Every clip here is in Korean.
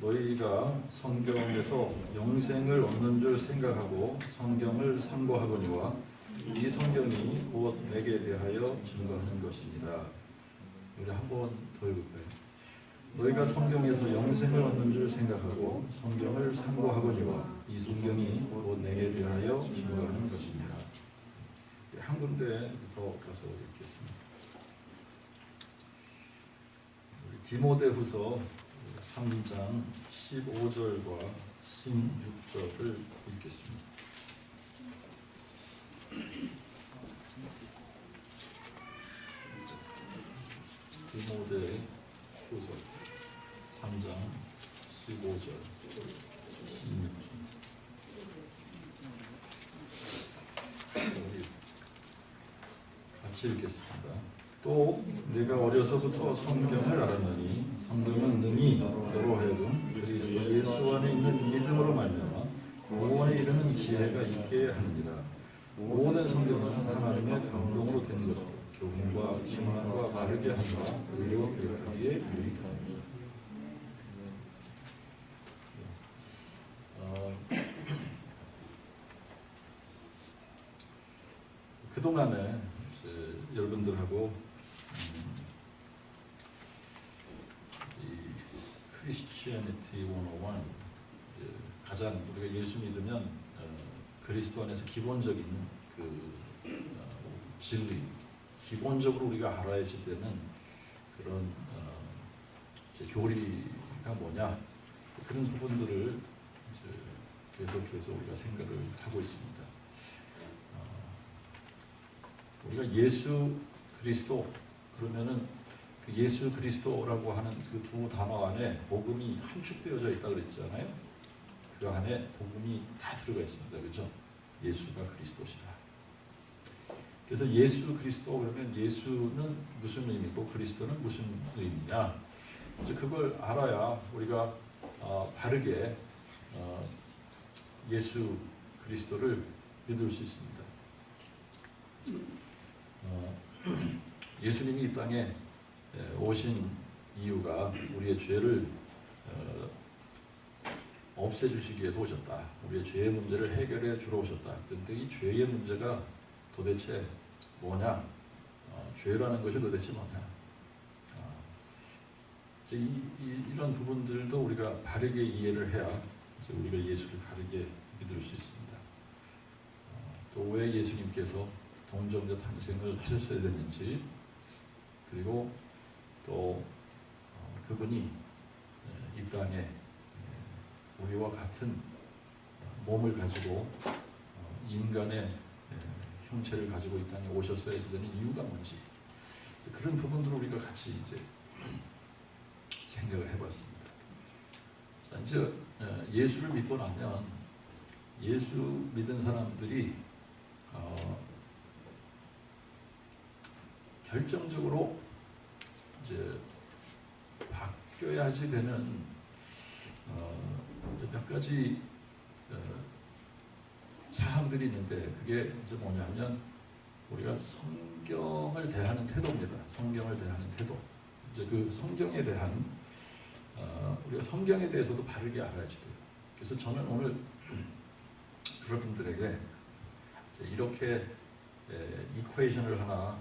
너희가 성경에서 영생을 얻는 줄 생각하고 성경을 상고하거니와 이 성경이 곧 내게 대하여 증거하는 것입니다. 우리 한 번 더 읽을까요? 너희가 성경에서 영생을 얻는 줄 생각하고 성경을 상고하거니와 이 성경이 곧 내게 대하여 증거하는 것입니다. 한 군데 더 가서 읽겠습니다. 우리 디모데후서 3장 15절과 16절을 읽겠습니다. 디모데후서 3장 15절 16절 같이 읽겠습니다. 또 내가 어려서부터 성경을 알았느니 성경은 능히 너로 하여금 그리스도 예수 안에 있는 믿음으로 말미암아 구원에 이르는 지혜가 있게 하느니라. 모든 성경은 하나님의 감동으로 된 것으로 교훈과 책망과 바르게 함과 의로 교육하기에 유익하니. 그동안에 여러분들하고 이 크리스티애니티 101 가장 우리가 예수 믿으면 그리스도 안에서 기본적인 그 진리, 기본적으로 우리가 알아야 되는 그런 교리가 뭐냐, 그런 부분들을 계속해서 우리가 생각을 하고 있습니다. 우리가 예수 그리스도 그러면은 그 예수 그리스도라고 하는 그 두 단어 안에 복음이 함축되어져 있다 그랬잖아요. 그 안에 복음이 다 들어가 있습니다. 그렇죠? 예수가 그리스도시다. 그래서 예수 그리스도 그러면 예수는 무슨 의미고 그리스도는 무슨 의미냐? 이제 그걸 알아야 우리가 바르게 예수 그리스도를 믿을 수 있습니다. 예수님이 이 땅에 오신 이유가 우리의 죄를 없애주시기 위해서 오셨다. 우리의 죄의 문제를 해결해 주러 오셨다. 그런데 이 죄의 문제가 도대체 뭐냐? 죄라는 것이 도대체 뭐냐? 이런 부분들도 우리가 바르게 이해를 해야 우리가 예수를 바르게 믿을 수 있습니다. 또 왜 예수님께서 동정자 탄생을 하셨어야 됐는지, 그리고 또 그분이 이 땅에 우리와 같은 몸을 가지고 인간의 형체를 가지고 이 땅에 오셨어야 되는 이유가 뭔지, 그런 부분들을 우리가 같이 이제 생각을 해봤습니다. 자, 이제 예수를 믿고 나면 예수 믿은 사람들이 결정적으로 이제 바뀌어야지 되는 몇 가지 사항들이 있는데, 그게 이제 뭐냐면 우리가 성경을 대하는 태도입니다. 성경을 대하는 태도. 이제 그 성경에 대한 우리가 성경에 대해서도 바르게 알아야지 돼요. 그래서 저는 오늘 여러분들에게 이렇게 이퀘이션을 하나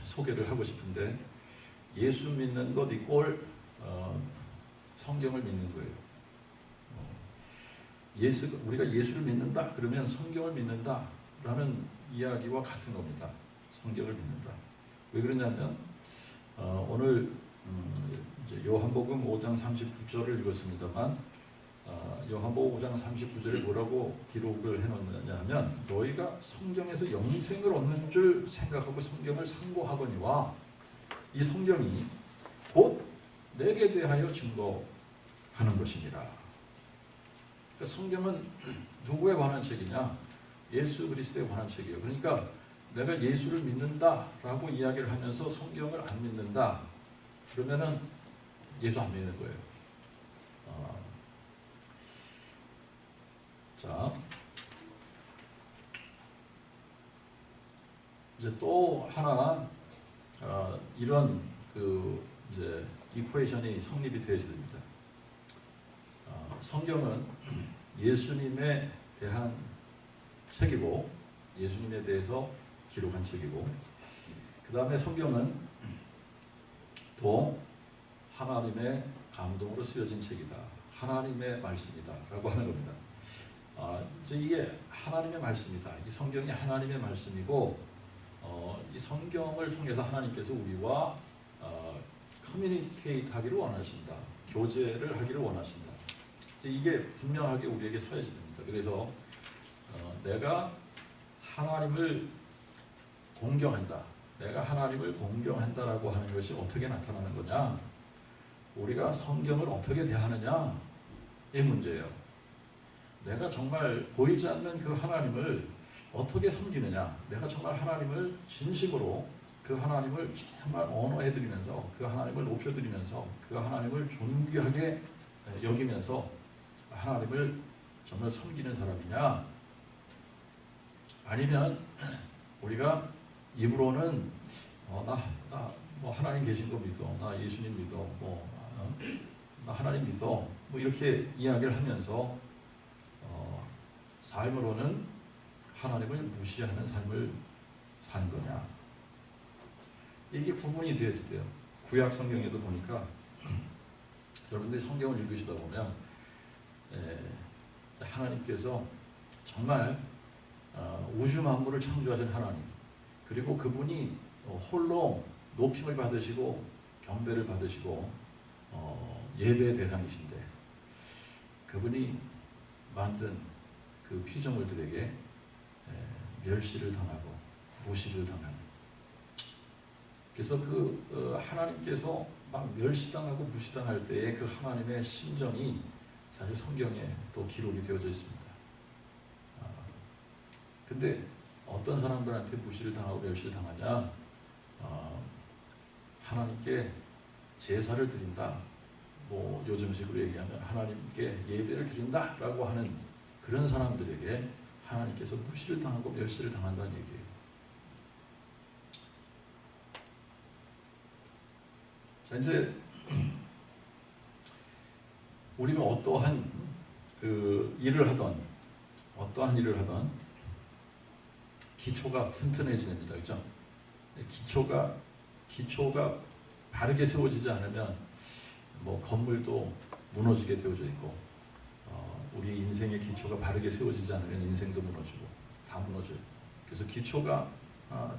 소개를 하고 싶은데, 예수 믿는 것 이꼴 성경을 믿는 거예요. 우리가 예수를 믿는다 그러면 성경을 믿는다라는 이야기와 같은 겁니다. 성경을 믿는다. 왜 그러냐면 오늘 이제 요한복음 5장 39절을 읽었습니다만, 요한복음 5장 39절에 뭐라고 기록을 해놓느냐 하면, 너희가 성경에서 영생을 얻는 줄 생각하고 성경을 상고하거니와 이 성경이 곧 내게 대하여 증거하는 것이니라. 그러니까 성경은 누구에 관한 책이냐? 예수 그리스도에 관한 책이에요. 그러니까 내가 예수를 믿는다라고 이야기를 하면서 성경을 안 믿는다 그러면은 예수 안 믿는 거예요. 자, 이제 또 하나 이런 그 이제 이퀘이션이 성립이 되어야 됩니다. 성경은 예수님에 대한 책이고 예수님에 대해서 기록한 책이고 그 다음에 성경은 또 하나님의 감동으로 쓰여진 책이다. 하나님의 말씀이다 라고 하는 겁니다. 이제 이게 하나님의 말씀이다. 이 성경이 하나님의 말씀이고 이 성경을 통해서 하나님께서 우리와 커뮤니케이트 하기를 원하신다. 교제를 하기를 원하신다. 이제 이게 분명하게 우리에게 서야 됩니다. 그래서 내가 하나님을 공경한다. 내가 하나님을 공경한다라고 하는 것이 어떻게 나타나는 거냐? 우리가 성경을 어떻게 대하느냐? 이 문제예요. 내가 정말 보이지 않는 그 하나님을 어떻게 섬기느냐? 내가 정말 하나님을 진심으로 그 하나님을 정말 언어해드리면서 그 하나님을 높여드리면서 그 하나님을 존귀하게 여기면서 하나님을 정말 섬기는 사람이냐? 아니면 우리가 입으로는 뭐 하나님 계신 거 믿어, 나 예수님 믿어, 나 하나님 믿어, 뭐 이렇게 이야기를 하면서 삶으로는 하나님을 무시하는 삶을 산 거냐? 이게 구분이 되어야 돼요. 구약 성경에도 보니까 여러분들이 성경을 읽으시다 보면 하나님께서 정말 우주 만물을 창조하신 하나님, 그리고 그분이 홀로 높임을 받으시고 경배를 받으시고 예배의 대상이신데 그분이 만든 그 피조물들에게 멸시를 당하고 무시를 당하는, 그래서 하나님께서 막 멸시당하고 무시당할 때의 그 하나님의 심정이 사실 성경에 또 기록이 되어져 있습니다. 근데 어떤 사람들한테 무시를 당하고 멸시를 당하냐? 하나님께 제사를 드린다, 뭐 요즘식으로 얘기하면 하나님께 예배를 드린다라고 하는 그런 사람들에게 하나님께서 무시를 당하고 멸시를 당한다는 얘기예요. 자, 이제 우리가 어떠한 일을 하던 기초가 튼튼해지야 됩니다. 그죠? 기초가 바르게 세워지지 않으면 뭐 건물도 무너지게 되어져 있고 우리 인생의 기초가 바르게 세워지지 않으면 인생도 무너지고 다 무너져요. 그래서 기초가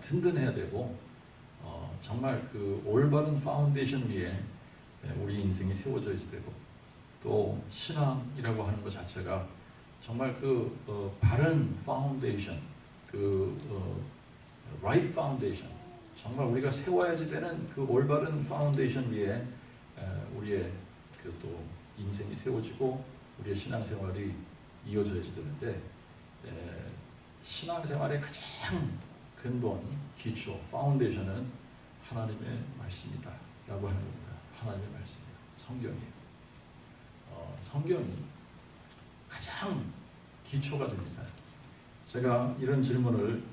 든든해야 되고 정말 그 올바른 파운데이션 위에 우리 인생이 세워져야 되고 또 신앙이라고 하는 것 자체가 정말 바른 파운데이션, right foundation, 정말 우리가 세워야지 되는 그 올바른 파운데이션 위에 우리의 또 인생이 세워지고 우리의 신앙생활이 이어져야 되는데 신앙생활의 가장 근본, 기초, 파운데이션은 하나님의 말씀이다 라고 하는 겁니다. 하나님의 말씀이에요. 성경이에요. 성경이 가장 기초가 됩니다. 제가 이런 질문을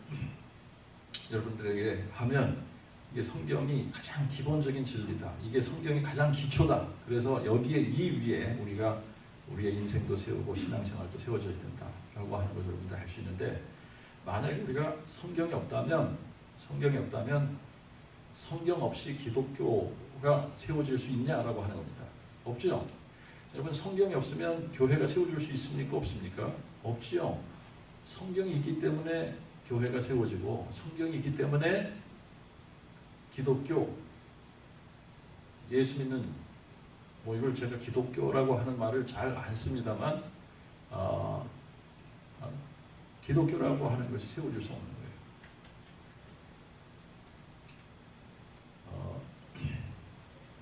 여러분들에게 하면 이게 성경이 가장 기본적인 진리다. 이게 성경이 가장 기초다. 그래서 여기에 이 위에 우리가 우리의 인생도 세우고 신앙생활도 세워져야 된다라고 하는 것을 여러분들 할 수 있는데, 만약에 우리가 성경이 없다면 성경 없이 기독교가 세워질 수 있냐라고 하는 겁니다. 없죠. 여러분, 성경이 없으면 교회가 세워질 수 있습니까? 없습니까? 없지요. 성경이 있기 때문에 교회가 세워지고 성경이 있기 때문에 기독교, 예수 믿는, 뭐 이걸 제가 기독교라고 하는 말을 잘 안 씁니다만 기독교라고 하는 것이 세워질 수 없는 거예요.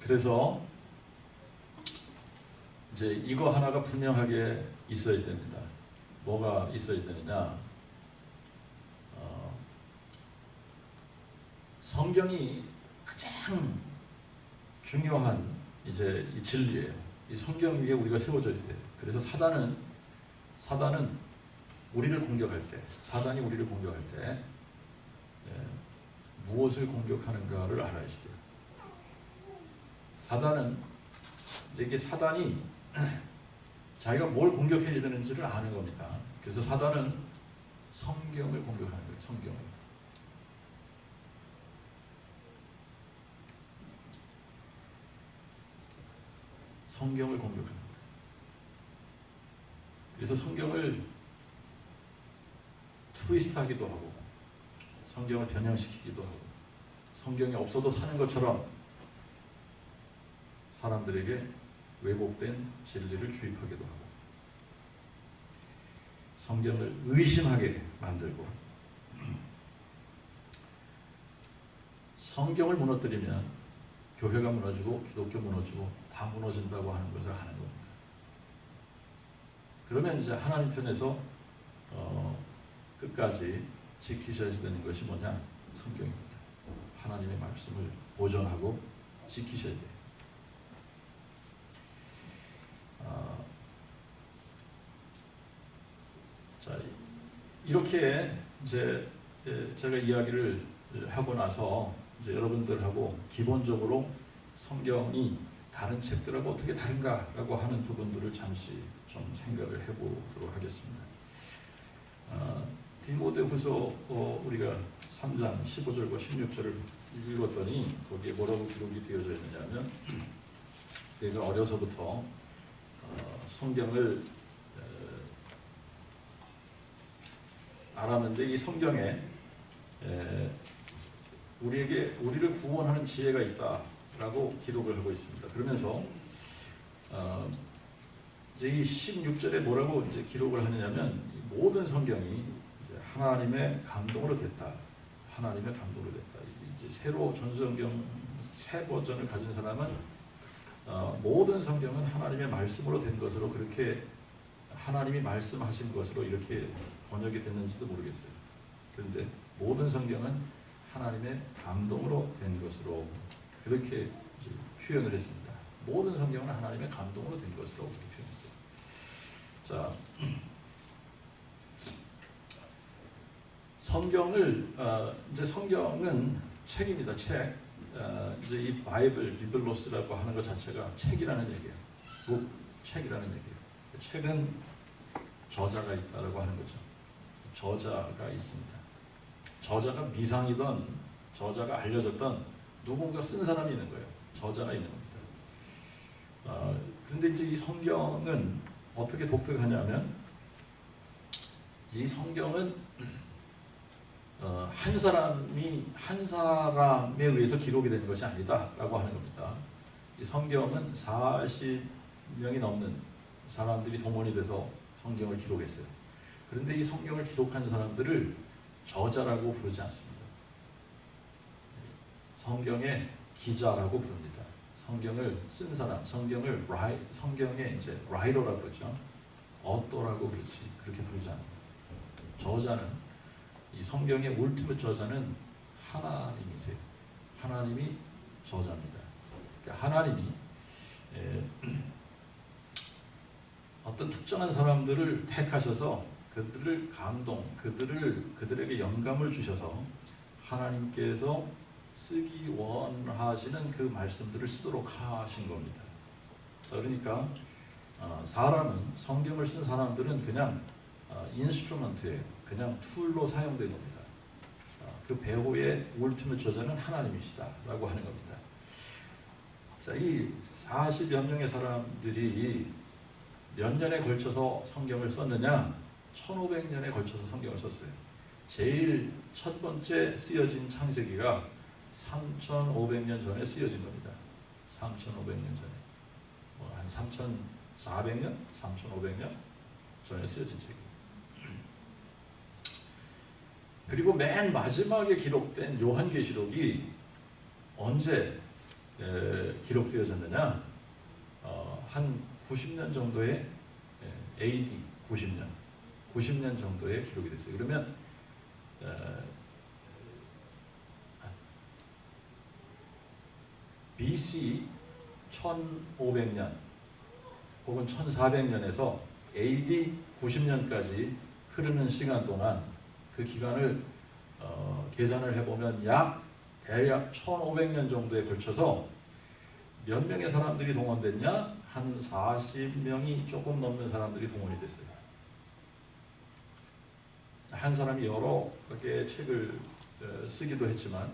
그래서 이제 이거 하나가 분명하게 있어야 됩니다. 뭐가 있어야 되느냐? 성경이 가장 중요한 이제 이 진리예요. 이 성경 위에 우리가 세워져야 돼요. 그래서 사단은 우리를 공격할 때, 사단이 우리를 공격할 때 무엇을 공격하는가를 알아야 돼요. 사단은 이제 이게 사단이 자기가 뭘 공격해야 되는지를 아는 겁니다. 그래서 사단은 성경을 공격하는 거예요. 성경을. 성경을 공격하는 거예요. 그래서 성경을 트위스트하기도 하고 성경을 변형시키기도 하고 성경이 없어도 사는 것처럼 사람들에게 왜곡된 진리를 주입하기도 하고 성경을 의심하게 만들고 성경을 무너뜨리면 교회가 무너지고 기독교 무너지고 다 무너진다고 하는 것을 하는 겁니다. 그러면 이제 하나님 편에서 끝까지 지키셔야 되는 것이 뭐냐? 성경입니다. 하나님의 말씀을 보존하고 지키셔야 돼요. 자, 이렇게 이제 제가 이야기를 하고 나서 이제 여러분들하고 기본적으로 성경이 다른 책들하고 어떻게 다른가라고 하는 부분들을 잠시 좀 생각을 해보도록 하겠습니다. 디모데후서 우리가 3장 15절과 16절을 읽었더니 거기에 뭐라고 기록이 되어져 있느냐면 내가 어려서부터 성경을 알았는데 이 성경에 우리를 구원하는 지혜가 있다라고 기록을 하고 있습니다. 그러면서 이제 이 16절에 뭐라고 이제 기록을 하느냐면 모든 성경이 이제 하나님의 감동으로 됐다. 하나님의 감동으로 됐다. 이제 새로 전수성경 새 버전을 가진 사람은 모든 성경은 하나님의 말씀으로 된 것으로 그렇게 하나님이 말씀하신 것으로 이렇게 번역이 됐는지도 모르겠어요. 그런데 모든 성경은 하나님의 감동으로 된 것으로 그렇게 표현을 했습니다. 모든 성경은 하나님의 감동으로 된 것으로 그렇게 표현했어요. 자, 이제 성경은 책입니다. 책. 이제 이 바이블, 비블로스라고 하는 것 자체가 책이라는 얘기예요. 책이라는 얘기예요. 책은 저자가 있다라고 하는 거죠. 저자가 있습니다. 저자가 미상이든 저자가 알려졌던 누군가 쓴 사람이 있는 거예요. 저자가 있는 겁니다. 그런데 이제 이 성경은 어떻게 독특하냐면 이 성경은 한 사람에 의해서 기록이 된 것이 아니다라고 하는 겁니다. 이 성경은 40명이 넘는 사람들이 동원이 돼서 성경을 기록했어요. 그런데 이 성경을 기록한 사람들을 저자라고 부르지 않습니다. 성경의 기자라고 부릅니다. 성경을 쓴 사람, 성경의 이제 라이터라고 그러죠. 어떠라고 그렇지 그렇게 부르지 않아요. 저자는 이 성경의 울티밋 저자는 하나님이세요. 하나님이 저자입니다. 그러니까 하나님이 어떤 특정한 사람들을 택하셔서 그들을 그들에게 영감을 주셔서 하나님께서 쓰기 원하시는 그 말씀들을 쓰도록 하신 겁니다. 자, 그러니까 성경을 쓴 사람들은 그냥 인스트루먼트예요. 그냥 툴로 사용된 겁니다. 그 배후의 울티밋 저자는 하나님이시다라고 하는 겁니다. 자, 이 40여 명의 사람들이 몇 년에 걸쳐서 성경을 썼느냐? 1500년에 걸쳐서 성경을 썼어요. 제일 첫 번째 쓰여진 창세기가 3500년 전에 쓰여진 겁니다. 3500년 전에. 한 3400년? 3500년 전에 쓰여진 책이에요. 그리고 맨 마지막에 기록된 요한계시록이 언제 기록되어졌느냐? 한 90년 정도의 AD 90년 정도에 기록이 됐어요. 그러면 BC 1500년 혹은 1400년에서 AD 90년까지 흐르는 시간 동안 그 기간을 계산을 해보면 대략 1500년 정도에 걸쳐서 몇 명의 사람들이 동원됐냐? 한 40명이 조금 넘는 사람들이 동원이 됐어요. 한 사람이 여러 개의 책을 쓰기도 했지만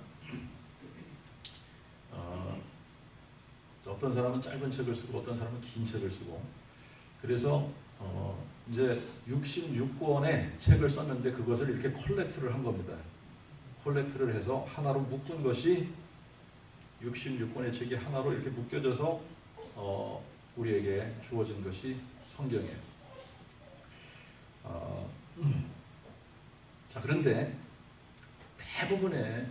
어떤 사람은 짧은 책을 쓰고 어떤 사람은 긴 책을 쓰고 그래서 이제 66권의 책을 썼는데 그것을 이렇게 콜렉트를 한 겁니다. 콜렉트를 해서 하나로 묶은 것이 66권의 책이 하나로 이렇게 묶여져서 우리에게 주어진 것이 성경이에요. 자, 그런데 대부분의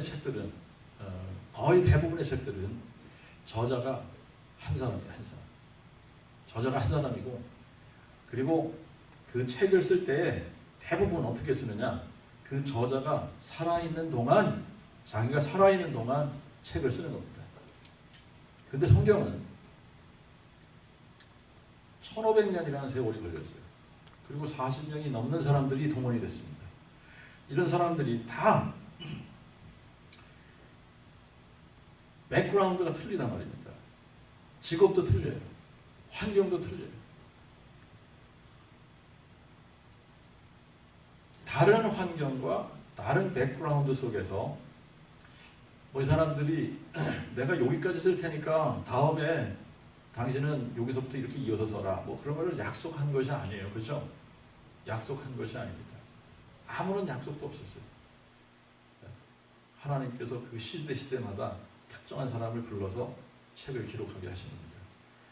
책들은 거의 대부분의 책들은 저자가 한 사람이에요. 한 사람. 저자가 한 사람이고 그리고 그 책을 쓸 때 대부분 어떻게 쓰느냐? 그 저자가 살아있는 동안 자기가 살아있는 동안 책을 쓰는 겁니다. 근데 성경은 1500년이라는 세월이 걸렸어요. 그리고 40명이 넘는 사람들이 동원이 됐습니다. 이런 사람들이 다 백그라운드가 틀리단 말입니다. 직업도 틀려요. 환경도 틀려요. 다른 환경과 다른 백그라운드 속에서 이 사람들이 내가 여기까지 쓸 테니까 다음에 당신은 여기서부터 이렇게 이어서 써라. 그런 걸 약속한 것이 아니에요. 그렇죠? 약속한 것이 아닙니다. 아무런 약속도 없었어요. 하나님께서 그 시대마다 특정한 사람을 불러서 책을 기록하게 하신 겁니다.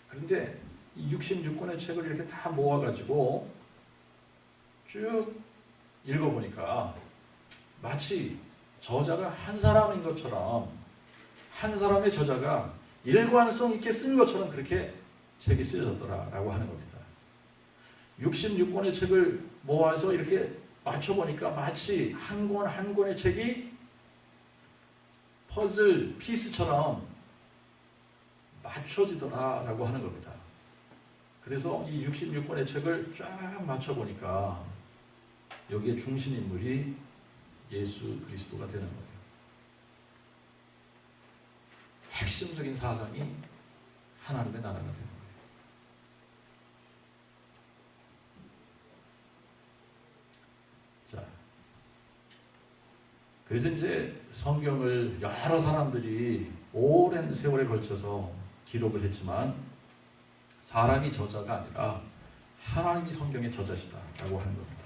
그런데 이 66권의 책을 이렇게 다 모아가지고 쭉 읽어보니까 마치 저자가 한 사람인 것처럼 한 사람의 저자가 일관성 있게 쓴 것처럼 그렇게 책이 쓰여졌더라라고 하는 겁니다. 66권의 책을 모아서 이렇게 맞춰보니까 마치 한 권 한 권의 책이 퍼즐 피스처럼 맞춰지더라라고 하는 겁니다. 그래서 이 66권의 책을 쫙 맞춰보니까 여기에 중심인물이 예수 그리스도가 되는 거예요. 핵심적인 사상이 하나님의 나라가 되는 거예요. 자, 그래서 이제 성경을 여러 사람들이 오랜 세월에 걸쳐서 기록을 했지만 사람이 저자가 아니라 하나님이 성경의 저자시다라고 하는 겁니다.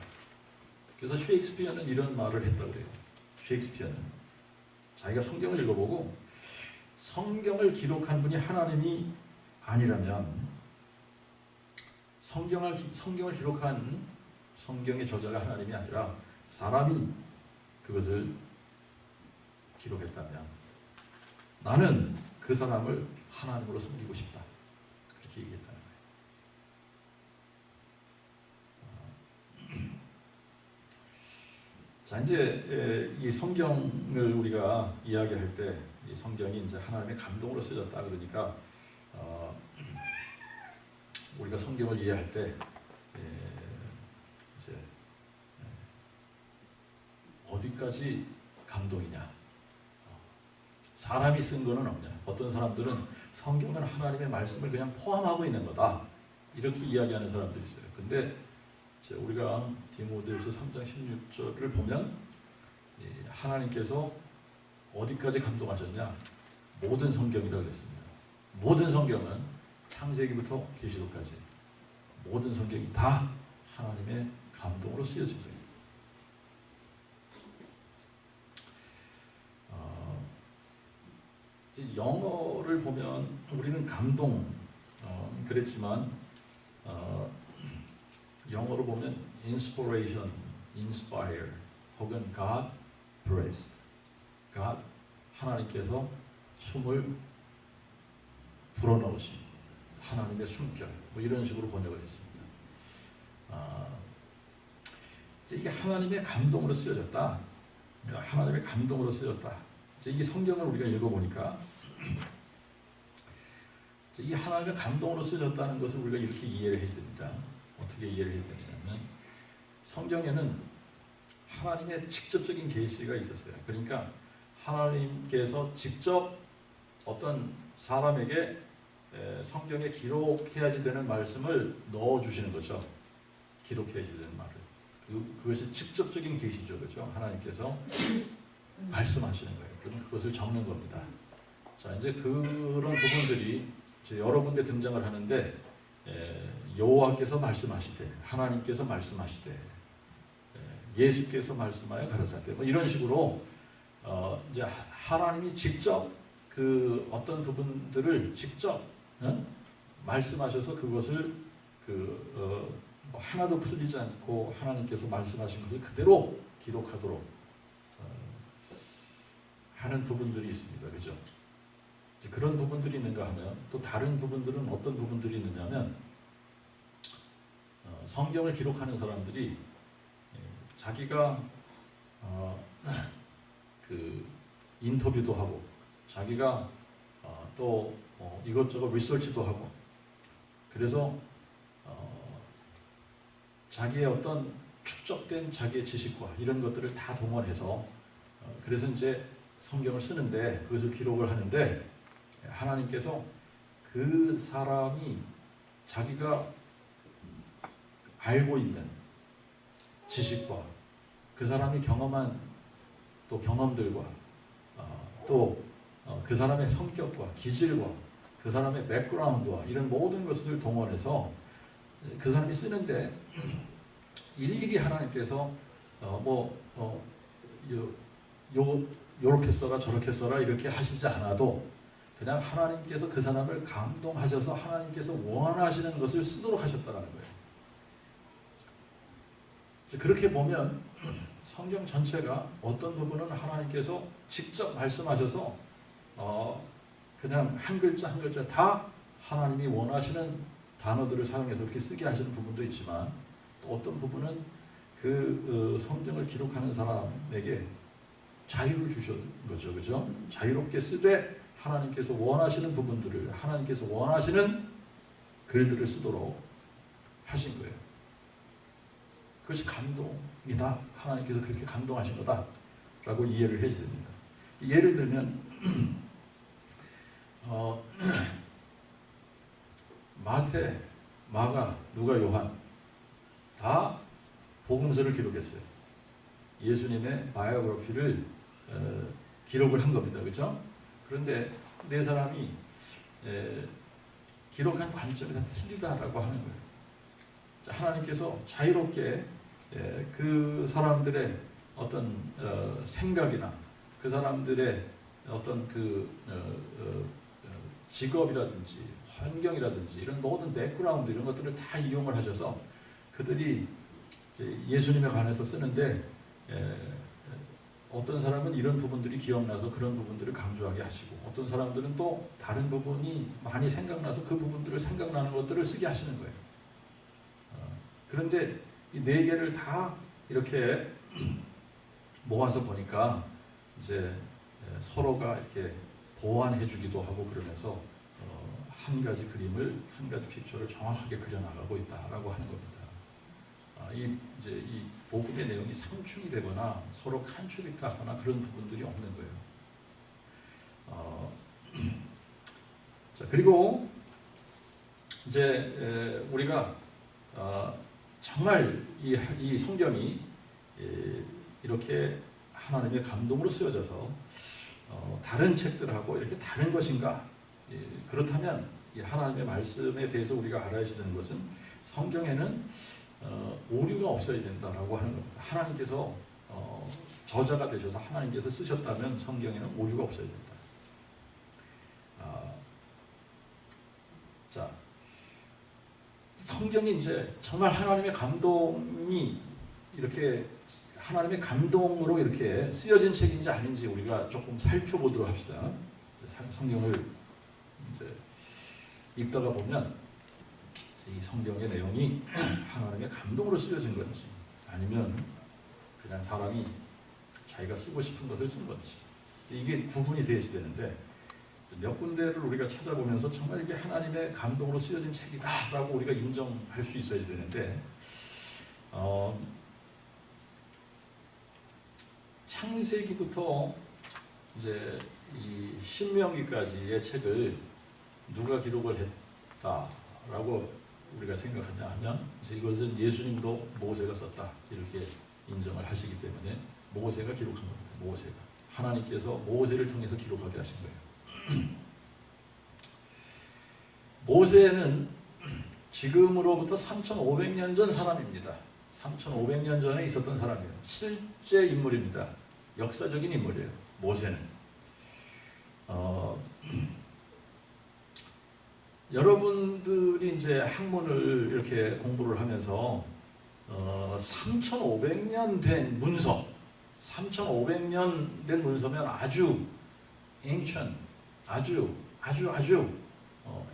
그래서 셰익스피어는 이런 말을 했다고 그래요. 셰익스피어는 자기가 성경을 읽어보고 성경을 기록한 분이 하나님이 아니라면 성경을 기록한 성경의 저자가 하나님이 아니라 사람이 그것을 기록했다면 나는 그 사람을 하나님으로 섬기고 싶다. 그렇게 얘기했다는 거예요. 자, 이제 이 성경을 우리가 이야기할 때 이 성경이 이제 하나님의 감동으로 쓰여졌다 그러니까 우리가 성경을 이해할 때 이제 어디까지 감동이냐? 사람이 쓴 거는 없냐? 어떤 사람들은 성경은 하나님의 말씀을 그냥 포함하고 있는 거다 이렇게 이야기하는 사람들이 있어요. 근데 이제 우리가 디모데후서 3장 16절을 보면 하나님께서 어디까지 감동하셨냐? 모든 성경이라고 했습니다. 모든 성경은 창세기부터 계시록까지 모든 성경이 다 하나님의 감동으로 쓰여진 거예요. 영어를 보면 우리는 감동 그랬지만 영어로 보면 inspiration, inspire 혹은 God breathed, God 하나님께서 숨을 불어넣으신 하나님의 숨결 이런 식으로 번역을 했습니다. 이게 하나님의 감동으로 쓰여졌다. 하나님의 감동으로 쓰여졌다. 이 성경을 우리가 읽어보니까 이 하나님의 감동으로 쓰여졌다는 것을 우리가 이렇게 이해를 해야 됩니다. 어떻게 이해를 해야 되냐면 성경에는 하나님의 직접적인 계시가 있었어요. 그러니까 하나님께서 직접 어떤 사람에게 성경에 기록해야지 되는 말씀을 넣어주시는 거죠. 기록해야지 되는 말을. 그것이 직접적인 계시죠. 그죠? 하나님께서 말씀하시는 거예요. 그러면 그것을 적는 겁니다. 자, 이제 그런 부분들이 이제 여러 군데 등장을 하는데, 여호와께서 말씀하시되, 하나님께서 말씀하시되, 예수께서 말씀하여 가라사대, 뭐 이런 식으로 이제 하나님이 직접 그 어떤 부분들을 직접 말씀하셔서 그것을 하나도 틀리지 않고 하나님께서 말씀하신 것을 그대로 기록하도록 하는 부분들이 있습니다. 그죠? 그런 부분들이 있는가 하면, 또 다른 부분들은 어떤 부분들이 있느냐 하면, 성경을 기록하는 사람들이 자기가 그 인터뷰도 하고, 자기가 또 이것저것 리서치도 하고, 그래서 자기의 어떤 축적된 자기의 지식과 이런 것들을 다 동원해서 그래서 이제 성경을 쓰는데, 그것을 기록을 하는데, 하나님께서 그 사람이 자기가 알고 있는 지식과 그 사람이 경험한 또 경험들과 또 그 사람의 성격과 기질과 그 사람의 백그라운드와 이런 모든 것을 동원해서 그 사람이 쓰는데, 일일이 하나님께서 요렇게 써라 저렇게 써라 이렇게 하시지 않아도 그냥 하나님께서 그 사람을 감동하셔서 하나님께서 원하시는 것을 쓰도록 하셨다는 거예요. 그렇게 보면 성경 전체가 어떤 부분은 하나님께서 직접 말씀하셔서 그냥 한 글자 한 글자 다 하나님이 원하시는 단어들을 사용해서 이렇게 쓰게 하시는 부분도 있지만, 또 어떤 부분은 그 성경을 기록하는 사람에게 자유를 주신 거죠. 그죠? 자유롭게 쓰되 하나님께서 원하시는 부분들을, 하나님께서 원하시는 글들을 쓰도록 하신 거예요. 그것이 감동이다. 하나님께서 그렇게 감동하신 거다라고 이해를 해야 됩니다. 예를 들면 마태, 마가, 누가, 요한 다 복음서를 기록했어요. 예수님의 바이오그래피를 기록을 한 겁니다. 그렇죠? 그런데 네 사람이 기록한 관점이 다 틀리다라고 하는 거예요. 하나님께서 자유롭게 그 사람들의 어떤 생각이나 그 사람들의 어떤 그 직업이라든지 환경이라든지 이런 모든 백그라운드 이런 것들을 다 이용을 하셔서 그들이 예수님에 관해서 쓰는데, 어떤 사람은 이런 부분들이 기억나서 그런 부분들을 강조하게 하시고, 어떤 사람들은 또 다른 부분이 많이 생각나서 그 부분들을 생각나는 것들을 쓰게 하시는 거예요. 그런데 이 네 개를 다 이렇게 모아서 보니까 이제 서로가 이렇게 보완해 주기도 하고 그러면서 한 가지 그림을, 한 가지 픽처를 정확하게 그려나가고 있다라고 하는 겁니다. 이제 이 복음의 내용이 상충이 되거나 서로 컨트릭트하거나 그런 부분들이 없는 거예요. 자, 그리고 이제 우리가 정말 이 성경이 이렇게 하나님의 감동으로 쓰여져서 다른 책들하고 이렇게 다른 것인가? 그렇다면 이 하나님의 말씀에 대해서 우리가 알아야 되는 것은, 성경에는 오류가 없어야 된다라고 하는 겁니다. 하나님께서 저자가 되셔서 하나님께서 쓰셨다면 성경에는 오류가 없어야 된다. 자, 성경이 이제 정말 하나님의 감동이 이렇게 하나님의 감동으로 이렇게 쓰여진 책인지 아닌지 우리가 조금 살펴보도록 합시다. 성경을 이제 읽다가 보면 이 성경의 내용이 하나님의 감동으로 쓰여진 건지, 아니면 그냥 사람이 자기가 쓰고 싶은 것을 쓴 건지, 이게 구분이 되어야 되는데, 몇 군데를 우리가 찾아보면서 정말 이게 하나님의 감동으로 쓰여진 책이다라고 우리가 인정할 수 있어야 되는데, 창세기부터 이제 이 신명기까지의 책을 누가 기록을 했다라고 우리가 생각하냐 하면 이것은 예수님도 모세가 썼다 이렇게 인정을 하시기 때문에 모세가 기록한 겁니다. 모세가 하나님께서 모세를 통해서 기록하게 하신 거예요. 모세는 지금으로부터 3,500년 전 사람입니다. 3,500년 전에 있었던 사람이에요. 실제 인물입니다. 역사적인 인물이에요. 모세는. 여러분들이 이제 학문을 이렇게 공부를 하면서 3,500년 된 문서, 3,500년 된 문서면 아주 ancient, 아주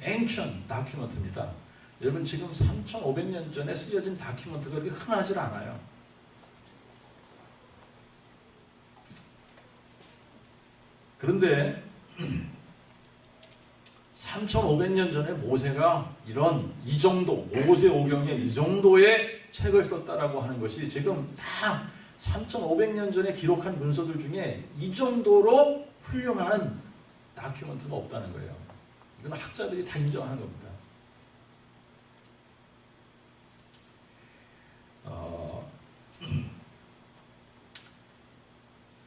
ancient 다큐멘트입니다. 여러분 지금 3,500년 전에 쓰여진 다큐멘트가 그렇게 흔하지 않아요. 그런데 3,500년 전에 모세가 이 정도, 모세오경에 이 정도의 책을 썼다라고 하는 것이 지금 다 3,500년 전에 기록한 문서들 중에 이 정도로 훌륭한 다큐멘트가 없다는 거예요. 이건 학자들이 다 인정하는 겁니다.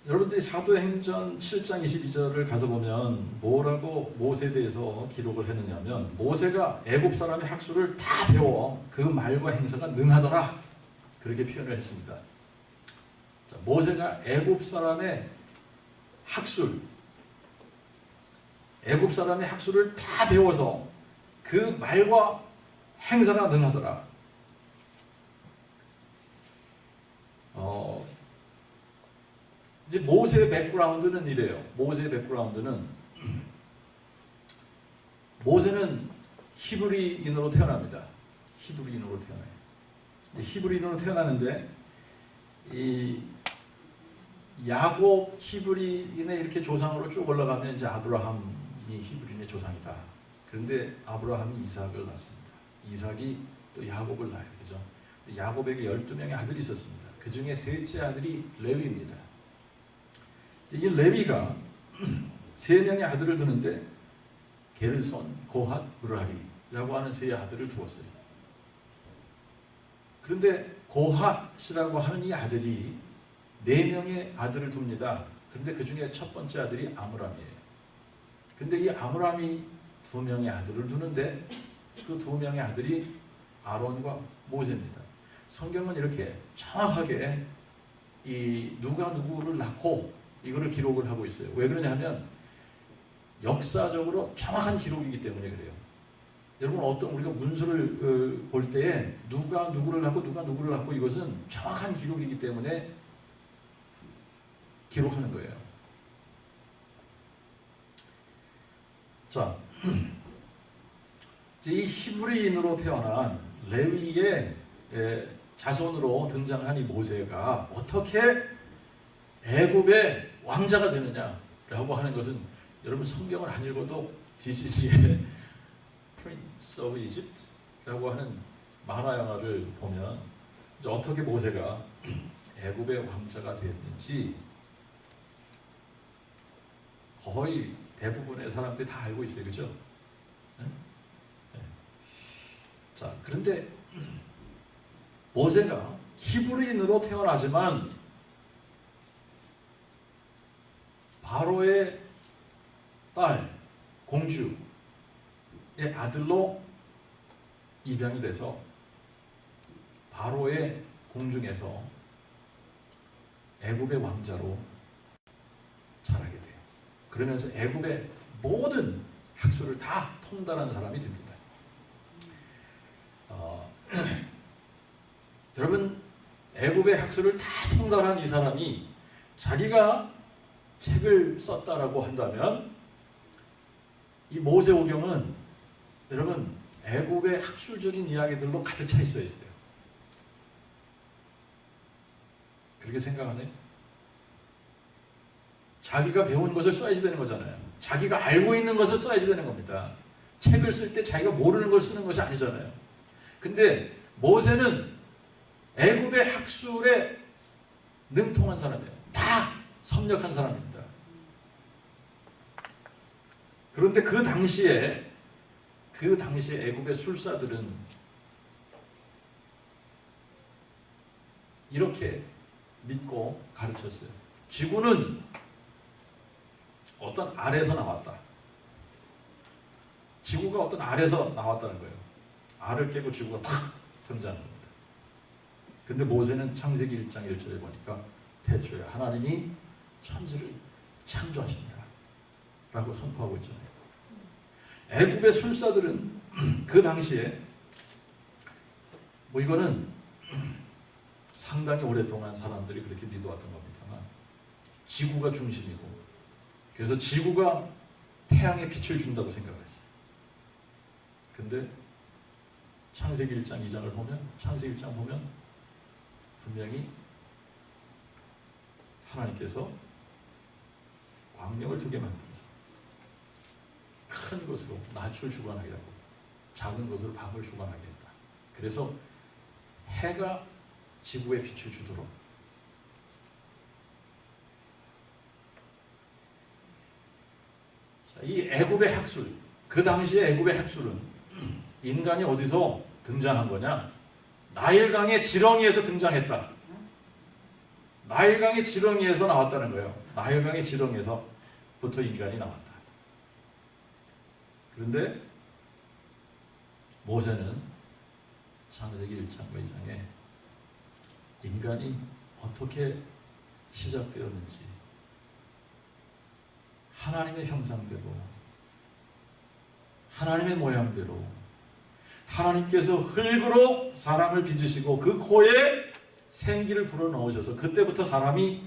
여러분들이 사도행전 7장 22절을 가서 보면 뭐라고 모세에 대해서 기록을 했느냐면 모세가 애굽 사람의 학술을 다 배워 그 말과 행사가 능하더라 그렇게 표현을 했습니다. 자, 모세가 애굽 사람의 학술을 다 배워서 그 말과 행사가 능하더라. 이제 모세의 백그라운드는 이래요. 모세의 백그라운드는 모세는 히브리인으로 태어납니다. 히브리인으로 태어나요. 히브리인으로 태어나는데 이 야곱 히브리인의 이렇게 조상으로 쭉 올라가면 이제 아브라함이 히브리인의 조상이다. 그런데 아브라함이 이삭을 낳습니다. 이삭이 또 야곱을 낳아요. 그죠? 야곱에게 12명의 아들이 있었습니다. 그 중에 셋째 아들이 레위입니다. 이 레위가 3명의 아들을 두는데 게르손, 고핫, 무라리라고 하는 3 아들을 두었어요. 그런데 고핫이라고 하는 이 아들이 4명의 아들을 둡니다. 그런데 그 중에 첫 번째 아들이 아므람이에요. 그런데 이 아므람이 2명의 아들을 두는데 그 2명의 아들이 아론과 모세입니다. 성경은 이렇게 정확하게 이 누가 누구를 낳고 이거를 기록을 하고 있어요. 왜 그러냐 하면 역사적으로 정확한 기록이기 때문에 그래요. 여러분 우리가 문서를 볼 때에 누가 누구를 낳고 누가 누구를 낳고 이것은 정확한 기록이기 때문에 기록하는 거예요. 자, 이 히브리인으로 태어난 레위의 자손으로 등장한 이 모세가 어떻게 애굽의 왕자가 되느냐라고 하는 것은 여러분 성경을 안 읽어도 DCG의 Prince of Egypt라고 하는 만화 영화를 보면 이제 어떻게 모세가 애굽의 왕자가 되었는지 거의 대부분의 사람들이 다 알고 있어요. 그죠? 네? 네. 자, 그런데 모세가 히브리인으로 태어나지만 바로의 딸 공주의 아들로 입양이 돼서 바로의 궁중에서 애굽의 왕자로 자라게 돼요. 그러면서 애굽의 모든 학술을 다 통달한 사람이 됩니다. 여러분 애굽의 학술을 다 통달한 이 사람이 자기가 책을 썼다라고 한다면 이 모세오경은 여러분 애굽의 학술적인 이야기들로 가득 차 있어야 돼요. 그렇게 생각하네? 자기가 배운 것을 써야지 되는 거잖아요. 자기가 알고 있는 것을 써야지 되는 겁니다. 책을 쓸 때 자기가 모르는 걸 쓰는 것이 아니잖아요. 근데 모세는 애굽의 학술에 능통한 사람이에요. 다 섭렵한 사람입니다. 그런데 그 당시에 그 당시에 애굽의 술사들은 이렇게 믿고 가르쳤어요. 지구는 어떤 알에서 나왔다. 지구가 어떤 알에서 나왔다는 거예요. 알을 깨고 지구가 탁 등장하는 겁니다. 근데 모세는 창세기 1장 1절에 보니까 태초에 하나님이 천지를 창조하십니다 라고 선포하고 있잖아요. 애굽의 술사들은 그 당시에 뭐 이거는 상당히 오랫동안 사람들이 그렇게 믿어왔던 겁니다만 지구가 중심이고 그래서 지구가 태양에 빛을 준다고 생각을 했어요. 근데 창세기 1장 2장을 보면 창세기 1장 보면 분명히 하나님께서 광명을 2개 만들어서 큰 것으로 낯을 주관하게 하고 작은 것으로 밤을 주관하게 했다. 그래서 해가 지구에 빛을 주도록 자, 이 애굽의 학술, 그 당시에 애굽의 학술은 인간이 어디서 등장한 거냐? 나일강의 지렁이에서 등장했다. 나일강의 지렁이에서 나왔다는 거예요. 나일강의 지렁이에서부터 인간이 나왔다. 그런데 모세는 창세기 1장과 2장에 인간이 어떻게 시작되었는지 하나님의 형상대로 하나님의 모양대로 하나님께서 흙으로 사람을 빚으시고 그 코에 생기를 불어넣으셔서 그때부터 사람이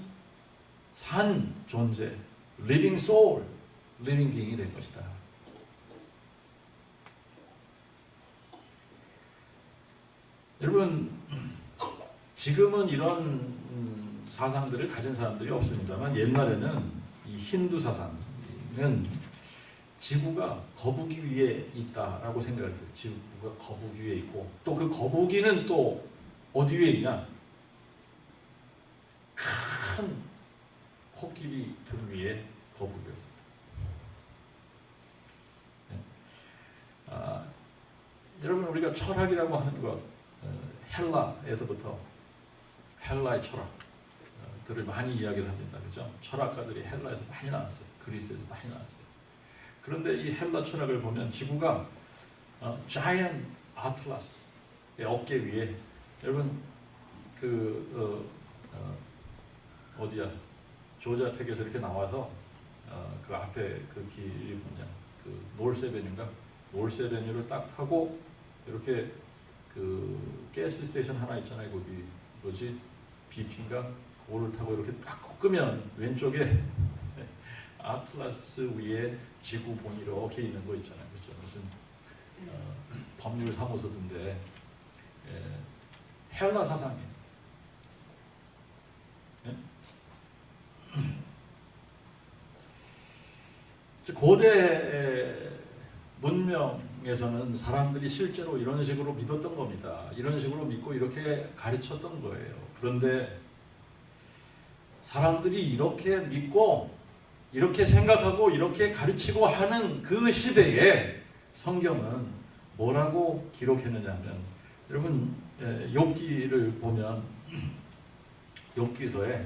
산 존재, living soul, living being이 된 것이다. 여러분 지금은 이런 사상들을 가진 사람들이 없습니다만 옛날에는 이 힌두 사상은 지구가 거북이 위에 있다라고 생각을 했어요. 지구가 거북이 위에 있고 또 그 거북이는 또 어디 위에 있냐? 큰 코끼리 등 위에 거북이였습니다. 네. 여러분 우리가 철학이라고 하는 것 헬라에서부터 헬라의 철학들을 많이 이야기를 합니다. 그죠? 철학가들이 헬라에서 많이 나왔어요. 그리스에서 많이 나왔어요. 그런데 이 헬라 철학을 보면 지구가 giant atlas의 어깨 위에 여러분 어디야 조지아 텍에서 이렇게 나와서 그 앞에 그 길이 뭐냐 그 놀세베뉴인가 놀세베뉴를 딱 타고 이렇게 그 가스 스테이션 하나 있잖아요. 거기 뭐지 BP인가 그거를 타고 이렇게 딱 꺾으면 왼쪽에 아틀라스 위에 지구 본이 이렇게 있는 거 있잖아요. 그렇죠? 무슨 법률 사무소던데 헬라 사상이에요. 네? 고대 문명에서는 사람들이 실제로 이런 식으로 믿었던 겁니다. 이런 식으로 믿고 이렇게 가르쳤던 거예요. 그런데 사람들이 이렇게 믿고 이렇게 생각하고 이렇게 가르치고 하는 그 시대에 성경은 뭐라고 기록했느냐 하면 여러분 욥기를 보면 욥기서에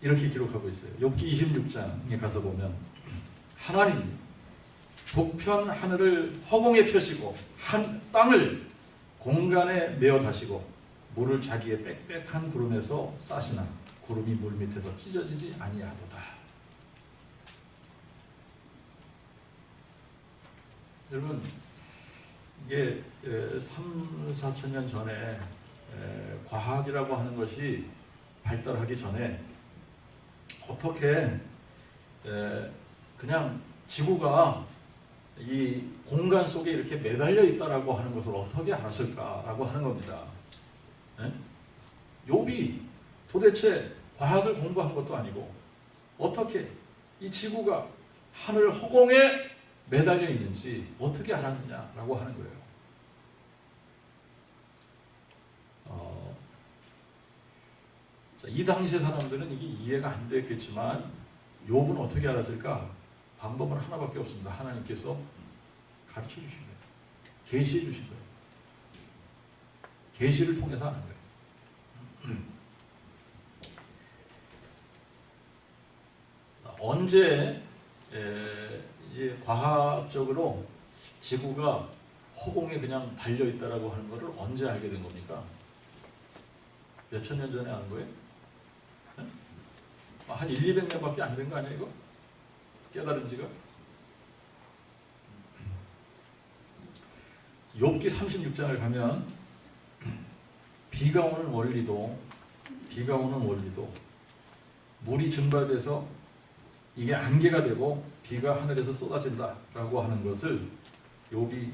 이렇게 기록하고 있어요. 욥기 26장에 가서 보면 하나님 북편 하늘을 허공에 펴시고 한 땅을 공간에 메어 다시고 물을 자기의 빽빽한 구름에서 싸시나 구름이 물 밑에서 찢어지지 아니하도다. 여러분 이게 3,4천 년 전에 과학이라고 하는 것이 발달하기 전에 어떻게 그냥 지구가 이 공간 속에 이렇게 매달려 있다라고 하는 것을 어떻게 알았을까라고 하는 겁니다. 욥이 도대체 과학을 공부한 것도 아니고 어떻게 이 지구가 하늘 허공에 매달려 있는지 어떻게 알았느냐라고 하는 거예요. 이 당시의 사람들은 이게 이해가 안 됐겠지만 욥은 어떻게 알았을까? 방법은 하나밖에 없습니다. 하나님께서 가르쳐 주신 거예요. 계시해 주신 거예요. 계시를 통해서 하는 거예요. 언제 과학적으로 지구가 허공에 그냥 달려 있다라고 하는 것을 언제 알게 된 겁니까? 몇천 년 전에 아는 거예요? 네? 한 1,200년밖에 안 된 거 아니야 이거? 깨달은 지가? 욥기 36장을 가면 비가 오는 원리도 물이 증발돼서 이게 안개가 되고 비가 하늘에서 쏟아진다라고 하는 것을 욥기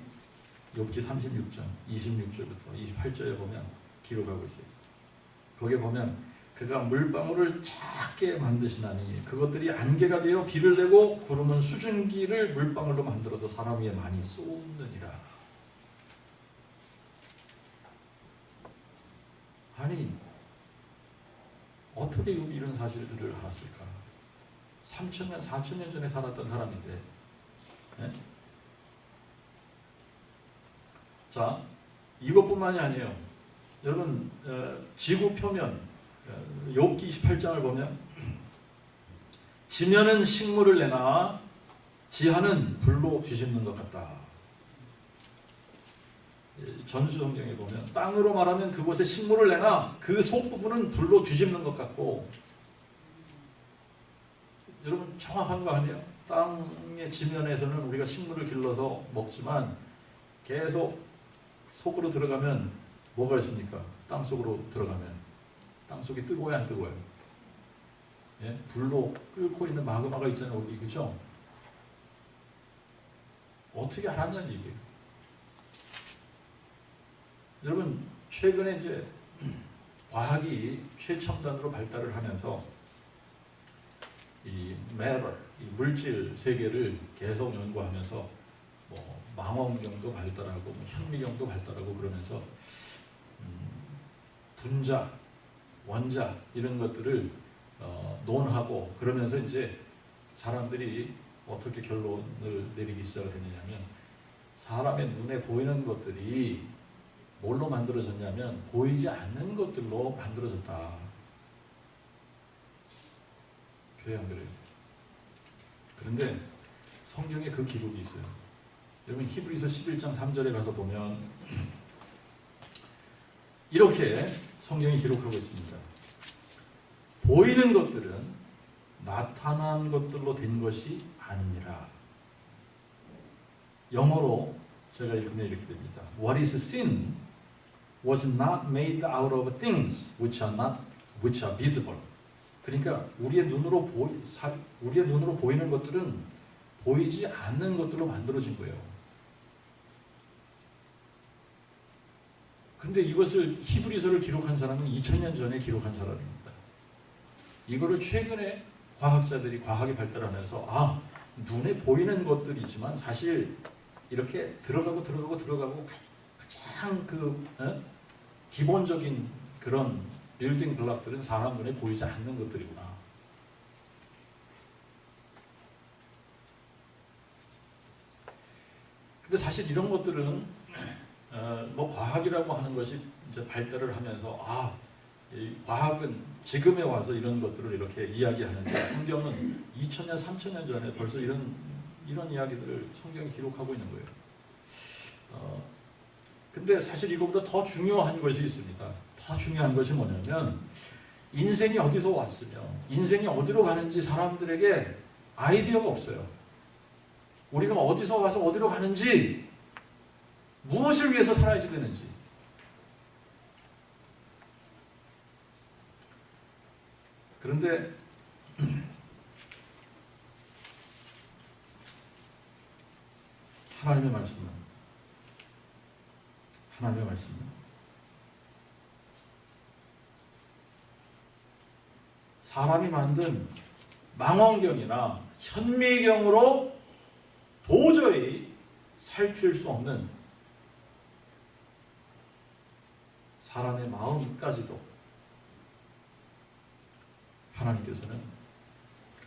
36장 26절부터 28절에 보면 기록하고 있어요. 거기에 보면 그가 물방울을 작게 만드시나니 그것들이 안개가 되어 비를 내고 구름은 수증기를 물방울로 만들어서 사람 위에 많이 쏟느니라. 아니 어떻게 이런 사실들을 알았을까? 3,000년, 4,000년 전에 살았던 사람인데. 네? 자, 이것뿐만이 아니에요. 여러분 지구 표면 욥기 28장을 보면 지면은 식물을 내나 지하는 불로 뒤집는 것 같다. 전수성경에 보면 땅으로 말하면 그곳에 식물을 내나 그 속부분은 불로 뒤집는 것 같고, 여러분 정확한 거 아니에요? 땅의 지면에서는 우리가 식물을 길러서 먹지만 계속 속으로 들어가면 뭐가 있습니까? 땅 속으로 들어가면 땅 속이 뜨거워요, 안 뜨거워요? 예? 불로 끓고 있는 마그마가 있잖아요, 어디, 그렇죠? 어떻게 알았냐는 얘기예요. 여러분 최근에 이제 과학이 최첨단으로 발달을 하면서 이 matter, 이 물질 세계를 계속 연구하면서 뭐 망원경도 발달하고 뭐 현미경도 발달하고 그러면서 분자, 원자 이런 것들을 논하고 그러면서 이제 사람들이 어떻게 결론을 내리기 시작을 했느냐면 사람의 눈에 보이는 것들이 뭘로 만들어졌냐면 보이지 않는 것들로 만들어졌다. 그래요, 안 그래요? 그런데 성경에 그 기록이 있어요. 여러분 히브리서 11장 3절에 가서 보면 이렇게 성경이 기록하고 있습니다. 보이는 것들은 나타난 것들로 된 것이 아니니라. 영어로 제가 읽으면 이렇게 됩니다. What is seen was not made out of things which are visible. 그러니까 우리의 눈으로 보이는 것들은 보이지 않는 것들로 만들어진 거예요. 근데 이것을 히브리서를 기록한 사람은 2000년 전에 기록한 사람입니다. 이거를 최근에 과학자들이 과학이 발달하면서 눈에 보이는 것들이지만 사실 이렇게 들어가고 가장 기본적인 그런 빌딩 블록들은 사람 눈에 보이지 않는 것들이구나. 근데 사실 이런 것들은 뭐 과학이라고 하는 것이 이제 발달을 하면서 이 과학은 지금에 와서 이런 것들을 이렇게 이야기하는데 성경은 2000년, 3000년 전에 벌써 이런 이야기들을 성경이 기록하고 있는 거예요. 근데 사실 이거보다 더 중요한 것이 있습니다. 더 중요한 것이 뭐냐면 인생이 어디서 왔으며 인생이 어디로 가는지 사람들에게 아이디어가 없어요. 우리가 어디서 와서 어디로 가는지, 무엇을 위해서 살아야 되는지. 그런데 하나님의 말씀은 사람이 만든 망원경이나 현미경으로 도저히 살필 수 없는 사람의 마음까지도 하나님께서는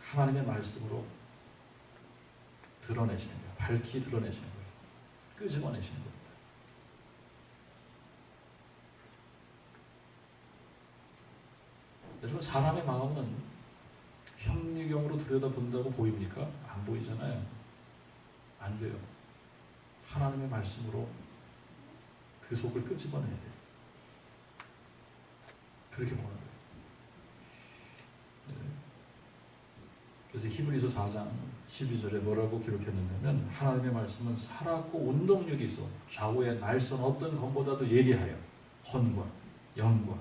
하나님의 말씀으로 드러내시는 거예요. 밝히 드러내시는 거예요. 끄집어내시는 겁니다. 여러분, 사람의 마음은 현미경으로 들여다본다고 보입니까? 안 보이잖아요. 안 돼요. 하나님의 말씀으로 그 속을 끄집어내야 돼요. 그렇게 보는 거예요. 네. 그래서 히브리서 4장 12절에 뭐라고 기록했느냐면, 하나님의 말씀은 살았고 운동력이 있어 좌우의 날선 어떤 검보다도 예리하여 혼과 영과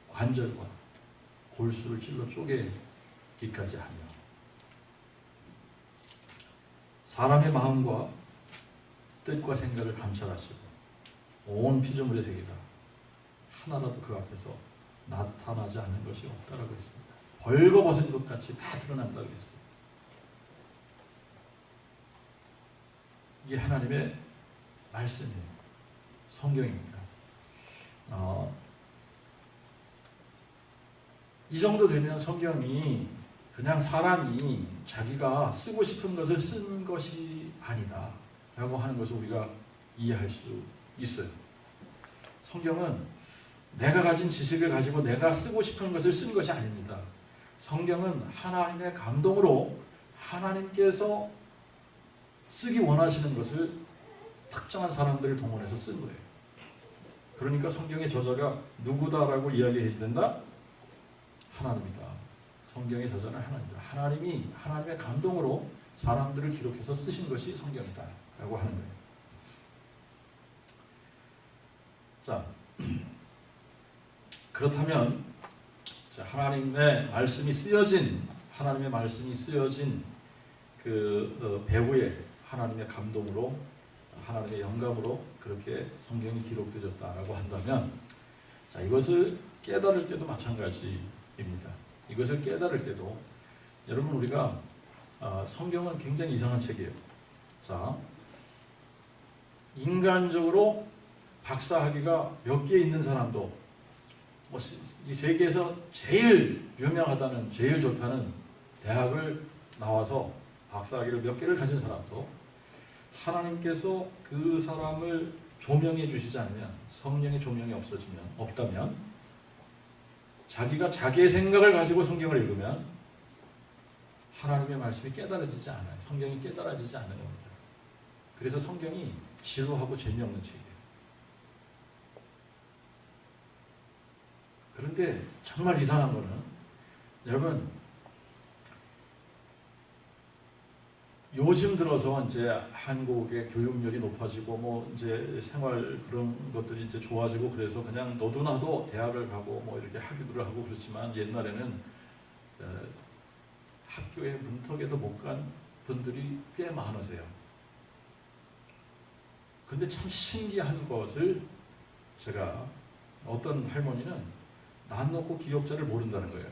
관절과 골수를 찔러 쪼개기까지 하며, 사람의 마음과 뜻과 생각을 감찰하시고 온 피조물의 세계가 하나라도 그 앞에서 나타나지 않는 것이 없다라고 했습니다. 벌거벗은 것 같이 다 드러난다고 했습니다. 이게 하나님의 말씀이에요. 성경입니다. 이 정도 되면 성경이 그냥 사람이 자기가 쓰고 싶은 것을 쓴 것이 아니다 라고 하는 것을 우리가 이해할 수 있어요. 성경은 내가 가진 지식을 가지고 내가 쓰고 싶은 것을 쓴 것이 아닙니다. 성경은 하나님의 감동으로 하나님께서 쓰기 원하시는 것을 특정한 사람들을 동원해서 쓴 거예요. 그러니까 성경의 저자가 누구다라고 이야기해야 된다? 하나님이다. 성경의 저자는 하나님이다. 하나님이 하나님의 감동으로 사람들을 기록해서 쓰신 것이 성경이다 라고 하는 거예요. 자, 그렇다면 하나님의 말씀이 쓰여진 그 배후에 하나님의 감동으로, 하나님의 영감으로 그렇게 성경이 기록되었다라고 한다면, 자, 이것을 깨달을 때도 마찬가지입니다. 이것을 깨달을 때도 여러분, 우리가 성경은 굉장히 이상한 책이에요. 자, 인간적으로 박사학위가 몇 개 있는 사람도, 이 세계에서 제일 유명하다는, 제일 좋다는 대학을 나와서 박사학위를 몇 개를 가진 사람도 하나님께서 그 사람을 조명해 주시지 않으면, 성령의 조명이 없다면, 자기가 자기의 생각을 가지고 성경을 읽으면 하나님의 말씀이 깨달아지지 않아요. 성경이 깨달아지지 않는 겁니다. 그래서 성경이 지루하고 재미없는 책이에요. 그런데 정말 이상한 거는, 여러분, 요즘 들어서 이제 한국의 교육열이 높아지고 이제 생활 그런 것들이 이제 좋아지고, 그래서 그냥 너도나도 대학을 가고 이렇게 학위를 하고 그렇지만, 옛날에는 학교에 문턱에도 못 간 분들이 꽤 많으세요. 근데 참 신기한 것을, 제가 어떤 할머니는 난 놓고 기억자를 모른다는 거예요.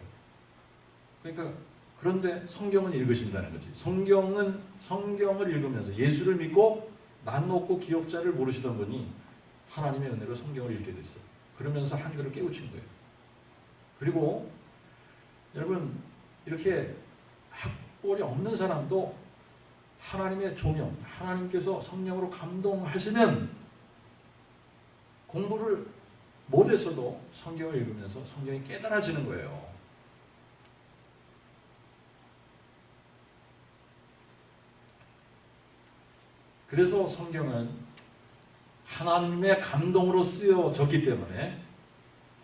그러니까, 그런데 성경은 읽으신다는 거지. 성경을 읽으면서 예수를 믿고 난 놓고 기억자를 모르시던 분이 하나님의 은혜로 성경을 읽게 됐어요. 그러면서 한글을 깨우친 거예요. 그리고 여러분, 이렇게 학벌이 없는 사람도 하나님의 조명, 하나님께서 성령으로 감동하시면 공부를 못했어도 성경을 읽으면서 성경이 깨달아지는 거예요. 그래서 성경은 하나님의 감동으로 쓰여졌기 때문에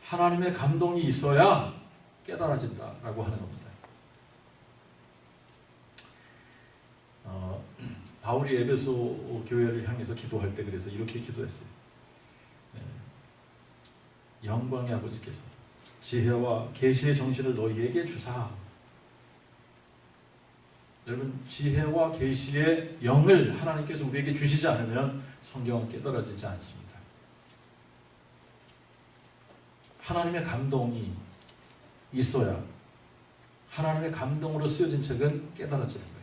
하나님의 감동이 있어야 깨달아진다라고 하는 겁니다. 바울이 에베소 교회를 향해서 기도할 때 그래서 이렇게 기도했어요. 영광의 아버지께서 지혜와 계시의 정신을 너희에게 주사. 여러분, 지혜와 계시의 영을 하나님께서 우리에게 주시지 않으면 성경은 깨달아지지 않습니다. 하나님의 감동이 있어야, 하나님의 감동으로 쓰여진 책은 깨달아지는 거예요.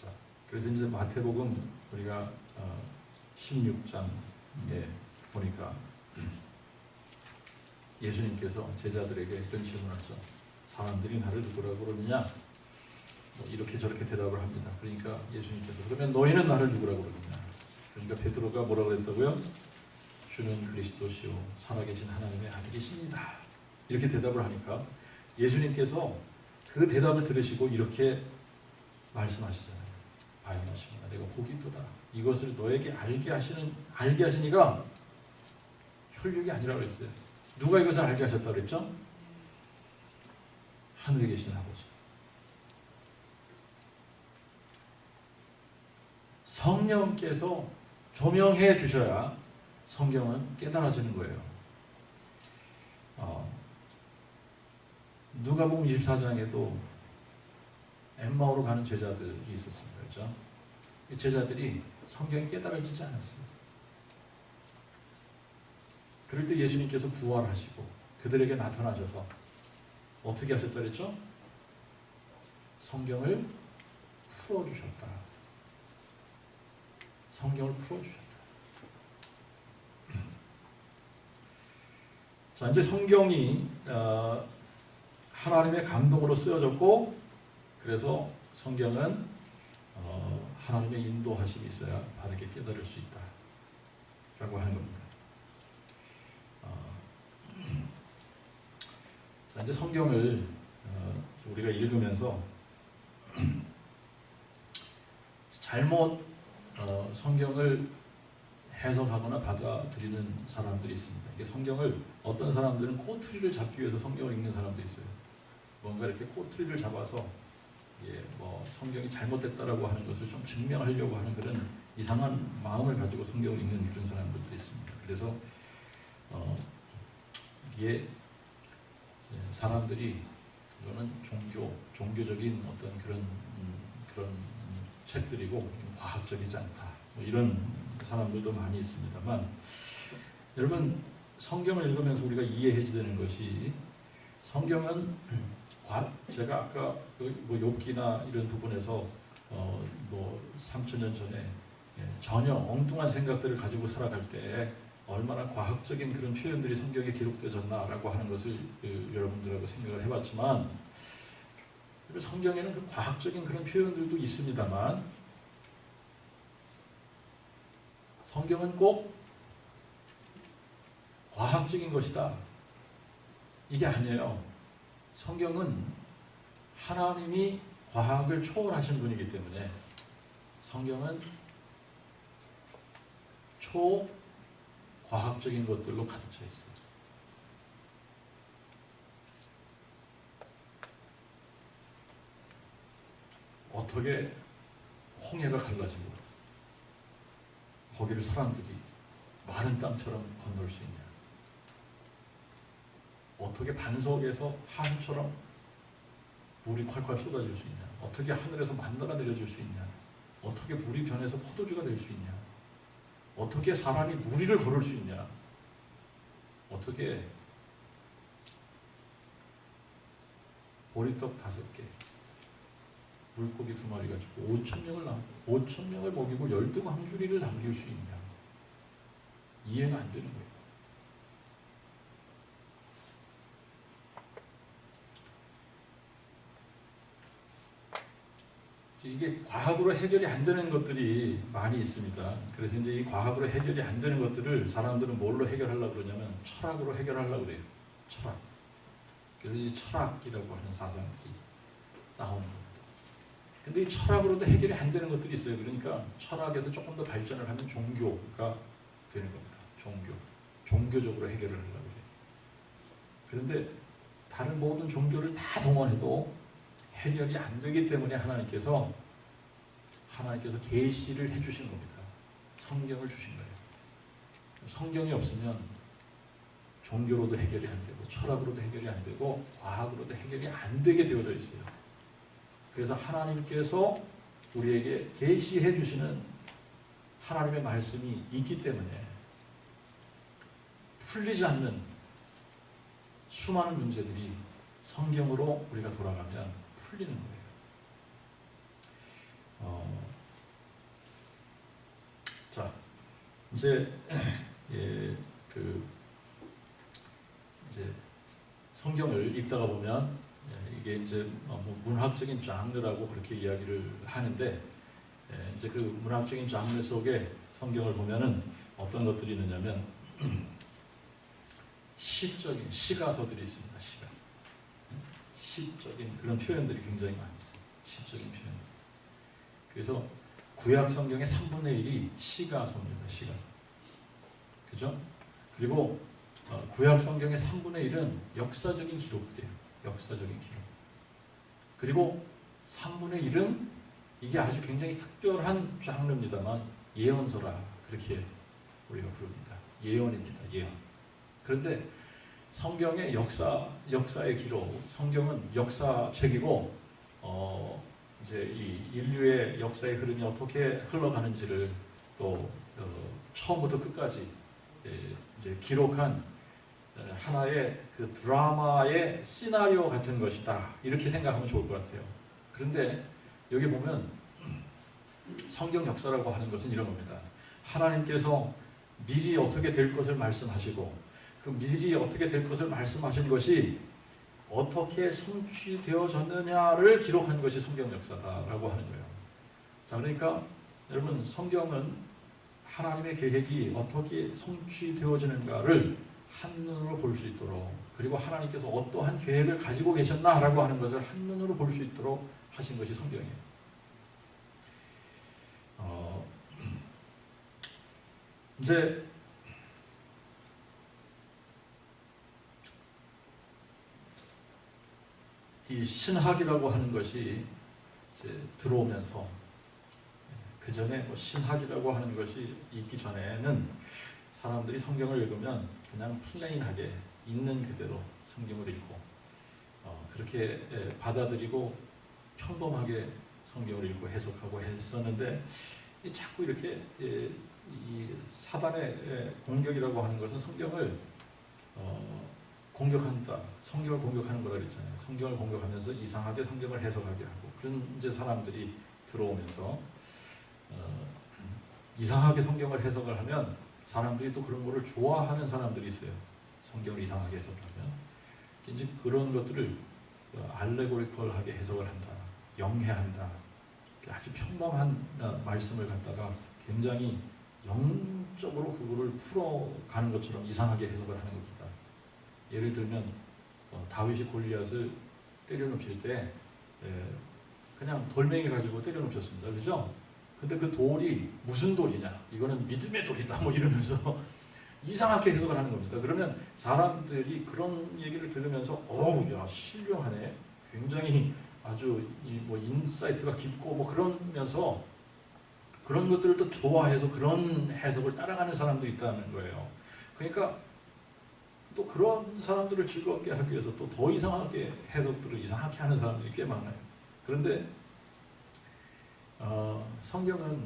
자, 그래서 이제 마태복음 우리가 16장에 보니까 예수님께서 제자들에게 이런 질문하죠. 사람들이 나를 누구라고 그러느냐? 뭐 이렇게 저렇게 대답을 합니다. 그러니까 예수님께서 그러면 너희는 나를 누구라고 그러느냐? 그러니까 베드로가 뭐라고 그랬다고요? 주는 그리스도시요 살아계신 하나님의 아들이십니다. 이렇게 대답을 하니까 예수님께서 그 대답을 들으시고 이렇게 말씀하시잖아요. 바요나시구나 내가 복이 있도다. 이것을 너에게 알게 하시니가 혈육이 아니라고 그랬어요. 누가 이것을 알게 하셨다고 그랬죠? 하늘에 계신 아버지. 성령께서 조명해 주셔야 성경은 깨달아지는 거예요. 누가복음 24장에도 엠마오로 가는 제자들이 있었습니다. 그렇죠? 이 제자들이 성경이 깨달아지지 않았어요. 그럴 때 예수님께서 부활하시고 그들에게 나타나셔서 어떻게 하셨다 그랬죠? 성경을 풀어주셨다. 성경을 풀어주셨다. 자, 이제 성경이 하나님의 감동으로 쓰여졌고, 그래서 성경은 하나님의 인도하심이 있어야 바르게 깨달을 수 있다 라고 하는 겁니다. 자, 이제 성경을 우리가 읽으면서 잘못 성경을 해석하거나 받아들이는 사람들이 있습니다. 이게 성경을 어떤 사람들은 꼬투리를 잡기 위해서 성경을 읽는 사람도 있어요. 뭔가 이렇게 꼬투리를 잡아서 뭐 성경이 잘못됐다라고 하는 것을 좀 증명하려고 하는 그런 이상한 마음을 가지고 성경을 읽는 그런 사람들도 있습니다. 그래서 이게 사람들이 이거는 종교적인 어떤 그런 책들이고 과학적이지 않다. 뭐 이런 사람들도 많이 있습니다만, 여러분 성경을 읽으면서 우리가 이해해야 되는 것이, 성경은 제가 아까 뭐 욥기나 이런 부분에서 뭐 3000년 전에 전혀 엉뚱한 생각들을 가지고 살아갈 때 얼마나 과학적인 그런 표현들이 성경에 기록되어졌나라고 하는 것을 여러분들하고 생각을 해봤지만, 성경에는 그 과학적인 그런 표현들도 있습니다만 성경은 꼭 과학적인 것이다 이게 아니에요. 성경은 하나님이 과학을 초월하신 분이기 때문에 성경은 초과학적인 것들로 가득 차 있어요. 어떻게 홍해가 갈라지고 거기를 사람들이 마른 땅처럼 건널 수 있냐? 어떻게 반석에서 하수처럼 물이 콸콸 쏟아질 수 있냐? 어떻게 하늘에서 만나가 내려질 수 있냐? 어떻게 물이 변해서 포도주가 될 수 있냐? 어떻게 사람이 무리를 걸을 수 있냐? 어떻게 보리떡 5개, 물고기 2마리 가지고 5,000명을 먹이고 열등왕주리를 남길 수 있냐? 이해가 안 되는 거예요. 이게 과학으로 해결이 안 되는 것들이 많이 있습니다. 그래서 이제 이 과학으로 해결이 안 되는 것들을 사람들은 뭘로 해결하려고 그러냐면 철학으로 해결하려고 그래요. 철학. 그래서 이 철학이라고 하는 사상들이 나오는 겁니다. 근데 이 철학으로도 해결이 안 되는 것들이 있어요. 그러니까 철학에서 조금 더 발전을 하면 종교가 되는 겁니다. 종교적으로 해결을 하려고 해요. 그런데 다른 모든 종교를 다 동원해도 해결이 안 되기 때문에 하나님께서 계시를 해주신 겁니다. 성경을 주신 거예요. 성경이 없으면 종교로도 해결이 안 되고 철학으로도 해결이 안 되고 과학으로도 해결이 안 되게 되어져 있어요. 그래서 하나님께서 우리에게 계시해 주시는 하나님의 말씀이 있기 때문에 풀리지 않는 수많은 문제들이 성경으로 우리가 돌아가면 풀리는 거예요. 자, 이제 이제 성경을 읽다가 보면 이게 이제 뭐 문학적인 장르라고 그렇게 이야기를 하는데 이제 그 문학적인 장르 속에 성경을 보면은 어떤 것들이 있느냐면 시적인 시가서들이 있습니다. 시가서. 시적인 그런 표현들이 굉장히 많습니다. 시적인 표현. 그래서 구약 성경의 3분의 1이 시가서입니다. 시가서. 그죠? 그리고 구약 성경의 3분의 1은 역사적인 기록들이에요. 역사적인 기록. 그리고 3분의 1은 이게 아주 굉장히 특별한 장르입니다만 예언서라 그렇게 우리가 부릅니다. 예언입니다. 예언. 그런데 성경의 역사의 기록, 성경은 역사책이고 이제 이 인류의 역사의 흐름이 어떻게 흘러가는지를 또 처음부터 끝까지 이제 기록한 하나의 그 드라마의 시나리오 같은 것이다. 이렇게 생각하면 좋을 것 같아요. 그런데 여기 보면 성경 역사라고 하는 것은 이런 겁니다. 하나님께서 미리 어떻게 될 것을 말씀하시고 그 미리 어떻게 될 것을 말씀하신 것이 어떻게 성취되어졌느냐를 기록한 것이 성경 역사다라고 하는 거예요. 자, 그러니까 여러분 성경은 하나님의 계획이 어떻게 성취되어지는가를 한눈으로 볼 수 있도록 그리고 하나님께서 어떠한 계획을 가지고 계셨나라고 하는 것을 한눈으로 볼 수 있도록 하신 것이 성경이에요. 이제 이 신학이라고 하는 것이 이제 들어오면서 그 전에 뭐 신학이라고 하는 것이 있기 전에는 사람들이 성경을 읽으면 그냥 플레인하게 있는 그대로 성경을 읽고 그렇게 받아들이고 평범하게 성경을 읽고 해석하고 했었는데 자꾸 이렇게 이 사단의 공격이라고 하는 것은 성경을 공격한다. 성경을 공격하는 거라 그랬잖아요. 성경을 공격하면서 이상하게 성경을 해석하게 하고 그런 이제 사람들이 들어오면서 이상하게 성경을 해석을 하면 사람들이 또 그런 거를 좋아하는 사람들이 있어요. 성경을 이상하게 해석하면 이제 그런 것들을 알레고리컬하게 해석을 한다. 영해한다. 아주 평범한 말씀을 갖다가 굉장히 영적으로 그거를 풀어가는 것처럼 이상하게 해석을 하는 겁니다. 예를 들면 다윗이 골리앗을 때려눕힐 때 그냥 돌멩이 가지고 때려눕혔습니다. 그죠? 근데 그 돌이 무슨 돌이냐? 이거는 믿음의 돌이다. 뭐 이러면서 이상하게 해석을 하는 겁니다. 그러면 사람들이 그런 얘기를 들으면서 어우, 야, 신령하네. 굉장히 아주 뭐 인사이트가 깊고 뭐 그러면서 그런 것들을 또 좋아해서 그런 해석을 따라가는 사람도 있다는 거예요. 그러니까 또 그런 사람들을 즐겁게 하기 위해서 또 더 이상하게 해석들을 이상하게 하는 사람들이 꽤 많아요. 그런데 성경은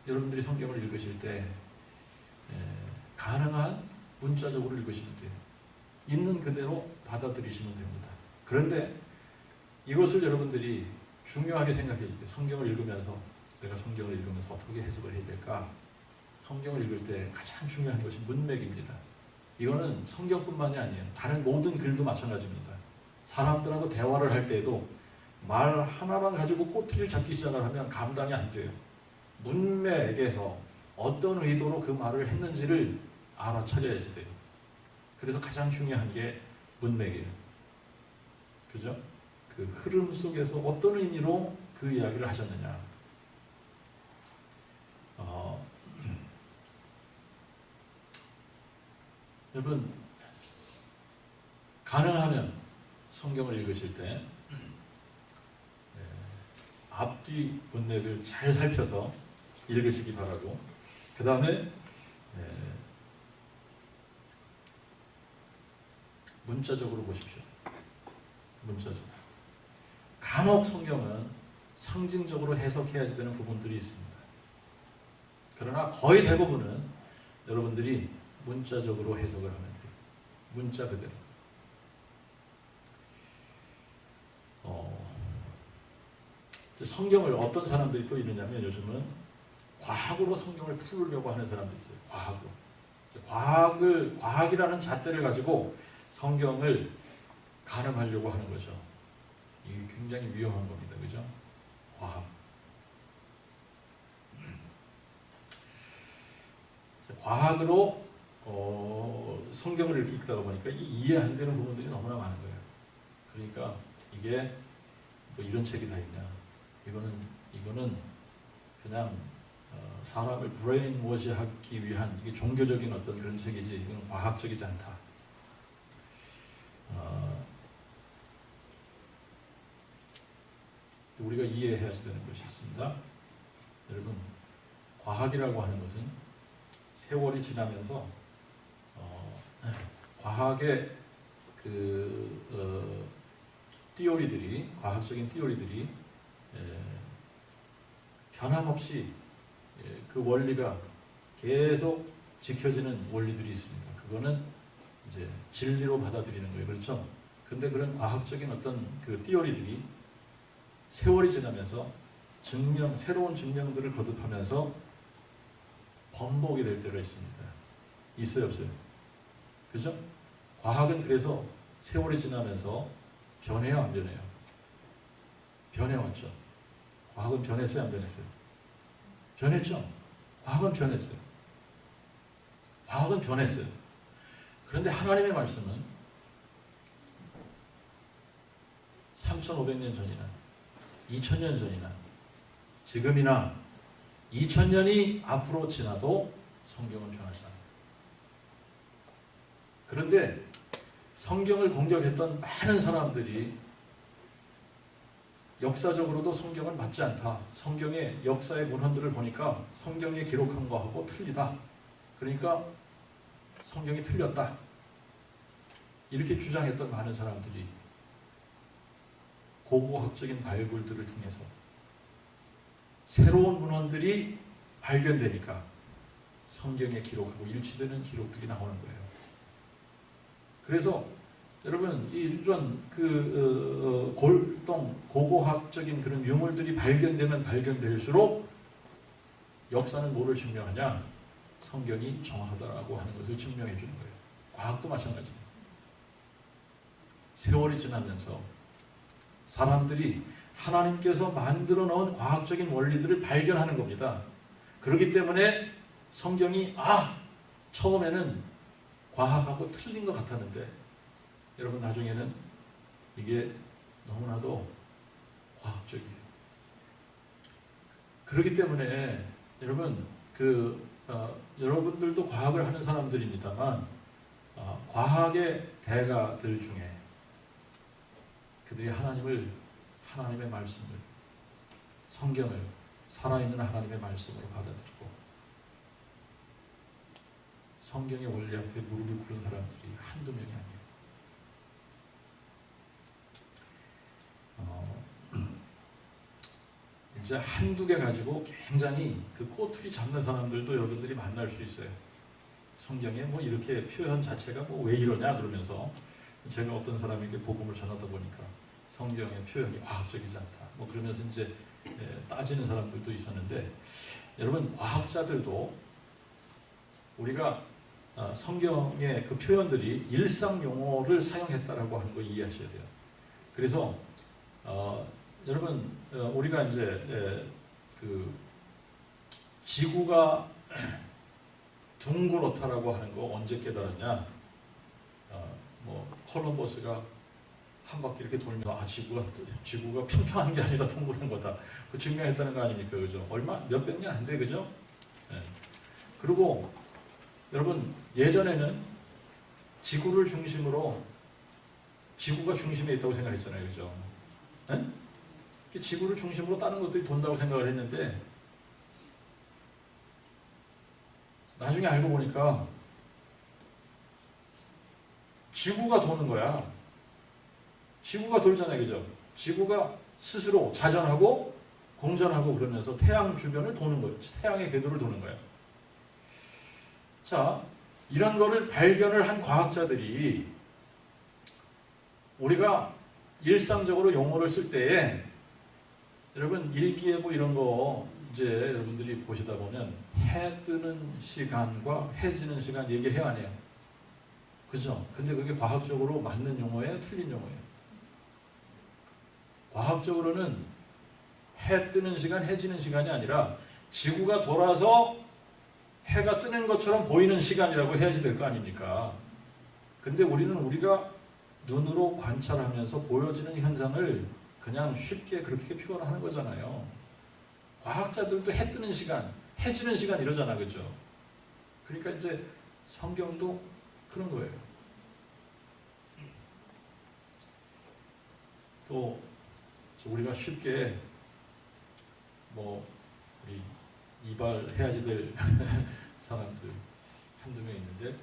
여러분들이 성경을 읽으실 때 가능한 문자적으로 읽으시면 돼요. 있는 그대로 받아들이시면 됩니다. 그런데 이것을 여러분들이 중요하게 생각해 주세요. 성경을 읽으면서 내가 성경을 읽으면서 어떻게 해석을 해야 될까? 성경을 읽을 때 가장 중요한 것이 문맥입니다. 이거는 성경뿐만이 아니에요. 다른 모든 글도 마찬가지입니다. 사람들하고 대화를 할 때에도 말 하나만 가지고 꼬투리를 잡기 시작을 하면 감당이 안 돼요. 문맥에서 어떤 의도로 그 말을 했는지를 알아차려야지 돼요. 그래서 가장 중요한 게 문맥이에요. 그죠? 그 흐름 속에서 어떤 의미로 그 이야기를 하셨느냐. 여러분 가능하면 성경을 읽으실 때 앞뒤 문맥을 잘 살펴서 읽으시기 바라고 그 다음에 문자적으로 보십시오. 문자적으로. 간혹 성경은 상징적으로 해석해야지 되는 부분들이 있습니다. 그러나 거의 대부분은 여러분들이 문자적으로 해석을 하면 돼요. 문자 그대로. 성경을 어떤 사람들이 또 있느냐면 요즘은 과학으로 성경을 풀으려고 하는 사람도 있어요. 과학이라는 잣대를 가지고 성경을 가늠하려고 하는 거죠. 이게 굉장히 위험한 겁니다. 그죠? 과학. 과학으로 성경을 이렇게 읽다가 보니까 이해 안 되는 부분들이 너무나 많은 거예요. 그러니까 이게 뭐 이런 책이 다 있냐? 이거는 그냥 사람을 브레인워시하기 위한 이게 종교적인 어떤 그런 책이지 이건 과학적이지 않다. 우리가 이해해야 되는 것이 있습니다. 여러분, 과학이라고 하는 것은 세월이 지나면서 과학의 띠오리들이 과학적인 띠오리들이 변함없이 그 원리가 계속 지켜지는 원리들이 있습니다. 그거는 이제 진리로 받아들이는 거예요. 그렇죠? 근데 그런 과학적인 어떤 그 띠오리들이 세월이 지나면서 새로운 증명들을 거듭하면서 번복이 될 때가 있습니다. 있어요, 없어요? 그죠? 과학은 그래서 세월이 지나면서 변해요, 안 변해요? 변해왔죠. 과학은 변했어요, 안 변했어요? 변했죠. 과학은 변했어요. 과학은 변했어요. 그런데 하나님의 말씀은 3,500년 전이나 2,000년 전이나 지금이나 2,000년이 앞으로 지나도 성경은 변하지 않아요. 그런데 성경을 공격했던 많은 사람들이 역사적으로도 성경은 맞지 않다. 성경의 역사의 문헌들을 보니까 성경에 기록한 거하고 틀리다. 그러니까 성경이 틀렸다. 이렇게 주장했던 많은 사람들이 고고학적인 발굴들을 통해서 새로운 문헌들이 발견되니까 성경에 기록하고 일치되는 기록들이 나오는 거예요. 그래서 여러분 이런 고고학적인 그런 유물들이 발견되면 발견될수록 역사는 뭐를 증명하냐? 성경이 정확하다라고 하는 것을 증명해 주는 거예요. 과학도 마찬가지입니다. 세월이 지나면서 사람들이 하나님께서 만들어 놓은 과학적인 원리들을 발견하는 겁니다. 그렇기 때문에 성경이 처음에는 과학하고 틀린 것 같았는데 여러분 나중에는 이게 너무나도 과학적이에요. 그렇기 때문에 여러분 여러분들도 과학을 하는 사람들입니다만 과학의 대가들 중에 그들이 하나님의 말씀을 성경을 살아있는 하나님의 말씀으로 받아들이고 성경의 원리 앞에 무릎을 꿇은 사람들이 한두 명이 아니에요. 이제 한두 개 가지고 굉장히 그 꼬투리 잡는 사람들도 여러분들이 만날 수 있어요. 성경에 뭐 이렇게 표현 자체가 뭐 왜 이러냐 그러면서 제가 어떤 사람에게 복음을 전하다 보니까 성경의 표현이 과학적이지 않다. 뭐 그러면서 이제 따지는 사람들도 있었는데 여러분 과학자들도 우리가 성경의 그 표현들이 일상 용어를 사용했다라고 하는 거 이해하셔야 돼요. 그래서 여러분 우리가 이제 그 지구가 둥그렇다라고 하는 거 언제 깨달았냐? 뭐 콜럼버스가 한 바퀴 이렇게 돌면 지구가 평평한 게 아니라 둥그런 거다. 그 증명했다는 거 아닙니까, 그죠? 몇백 년 안 돼, 그죠? 그리고 여러분 예전에는 지구가 중심에 있다고 생각했잖아요, 그죠? 지구를 중심으로 다른 것들이 돈다고 생각을 했는데 나중에 알고 보니까 지구가 도는 거야. 지구가 돌잖아요, 그죠? 지구가 스스로 자전하고 공전하고 그러면서 태양 주변을 도는 거예요. 태양의 궤도를 도는 거예요. 자, 이런 거를 발견을 한 과학자들이 우리가 일상적으로 용어를 쓸 때에 여러분 일기예보 이런 거 이제 여러분들이 보시다 보면 해 뜨는 시간과 해 지는 시간 얘기해야 안 해요? 그죠? 근데 그게 과학적으로 맞는 용어예요? 틀린 용어예요? 과학적으로는 해 뜨는 시간, 해 지는 시간이 아니라 지구가 돌아서 해가 뜨는 것처럼 보이는 시간이라고 해야지 될 거 아닙니까? 근데 우리는 우리가 눈으로 관찰하면서 보여지는 현상을 그냥 쉽게 그렇게 표현하는 거잖아요. 과학자들도 해 뜨는 시간, 해 지는 시간 이러잖아, 그죠? 그러니까 이제 성경도 그런 거예요. 또 우리가 쉽게 뭐 우리 이발해야지 될 사람들 한두 명 있는데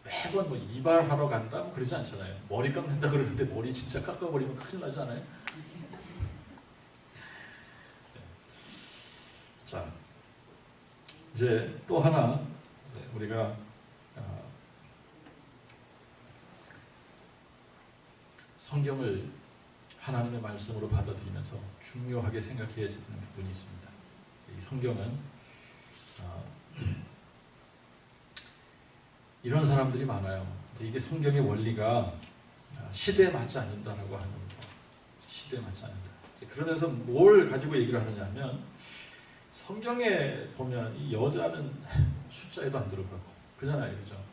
매번 뭐 이발하러 간다 뭐 그러지 않잖아요. 머리 깎는다 그러는데 머리 진짜 깎아버리면 큰일 나지 않아요? 자, 이제 또 하나 우리가 성경을 하나님의 말씀으로 받아들이면서 중요하게 생각해야 되는 부분이 있습니다. 이 성경은 이런 사람들이 많아요. 이게 성경의 원리가 시대에 맞지 않는다라고 하는 거. 시대에 맞지 않는다. 그러면서 뭘 가지고 얘기를 하느냐 하면 성경에 보면 이 여자는 숫자에도 안 들어가고 그잖아요. 그죠?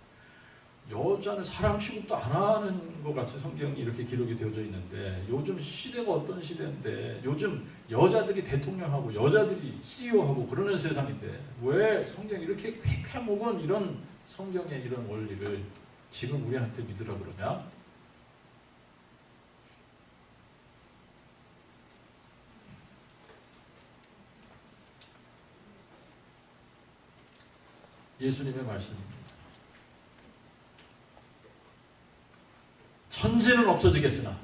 여자는 사랑 취급도 안 하는 것 같이 성경이 이렇게 기록이 되어져 있는데 요즘 시대가 어떤 시대인데 요즘 여자들이 대통령하고 여자들이 CEO하고 그러는 세상인데 왜 성경이 이렇게 쾌쾌먹은 이런 성경의 이런 원리를 지금 우리한테 믿으라 그러냐? 예수님의 말씀입니다. 천지는 없어지겠으나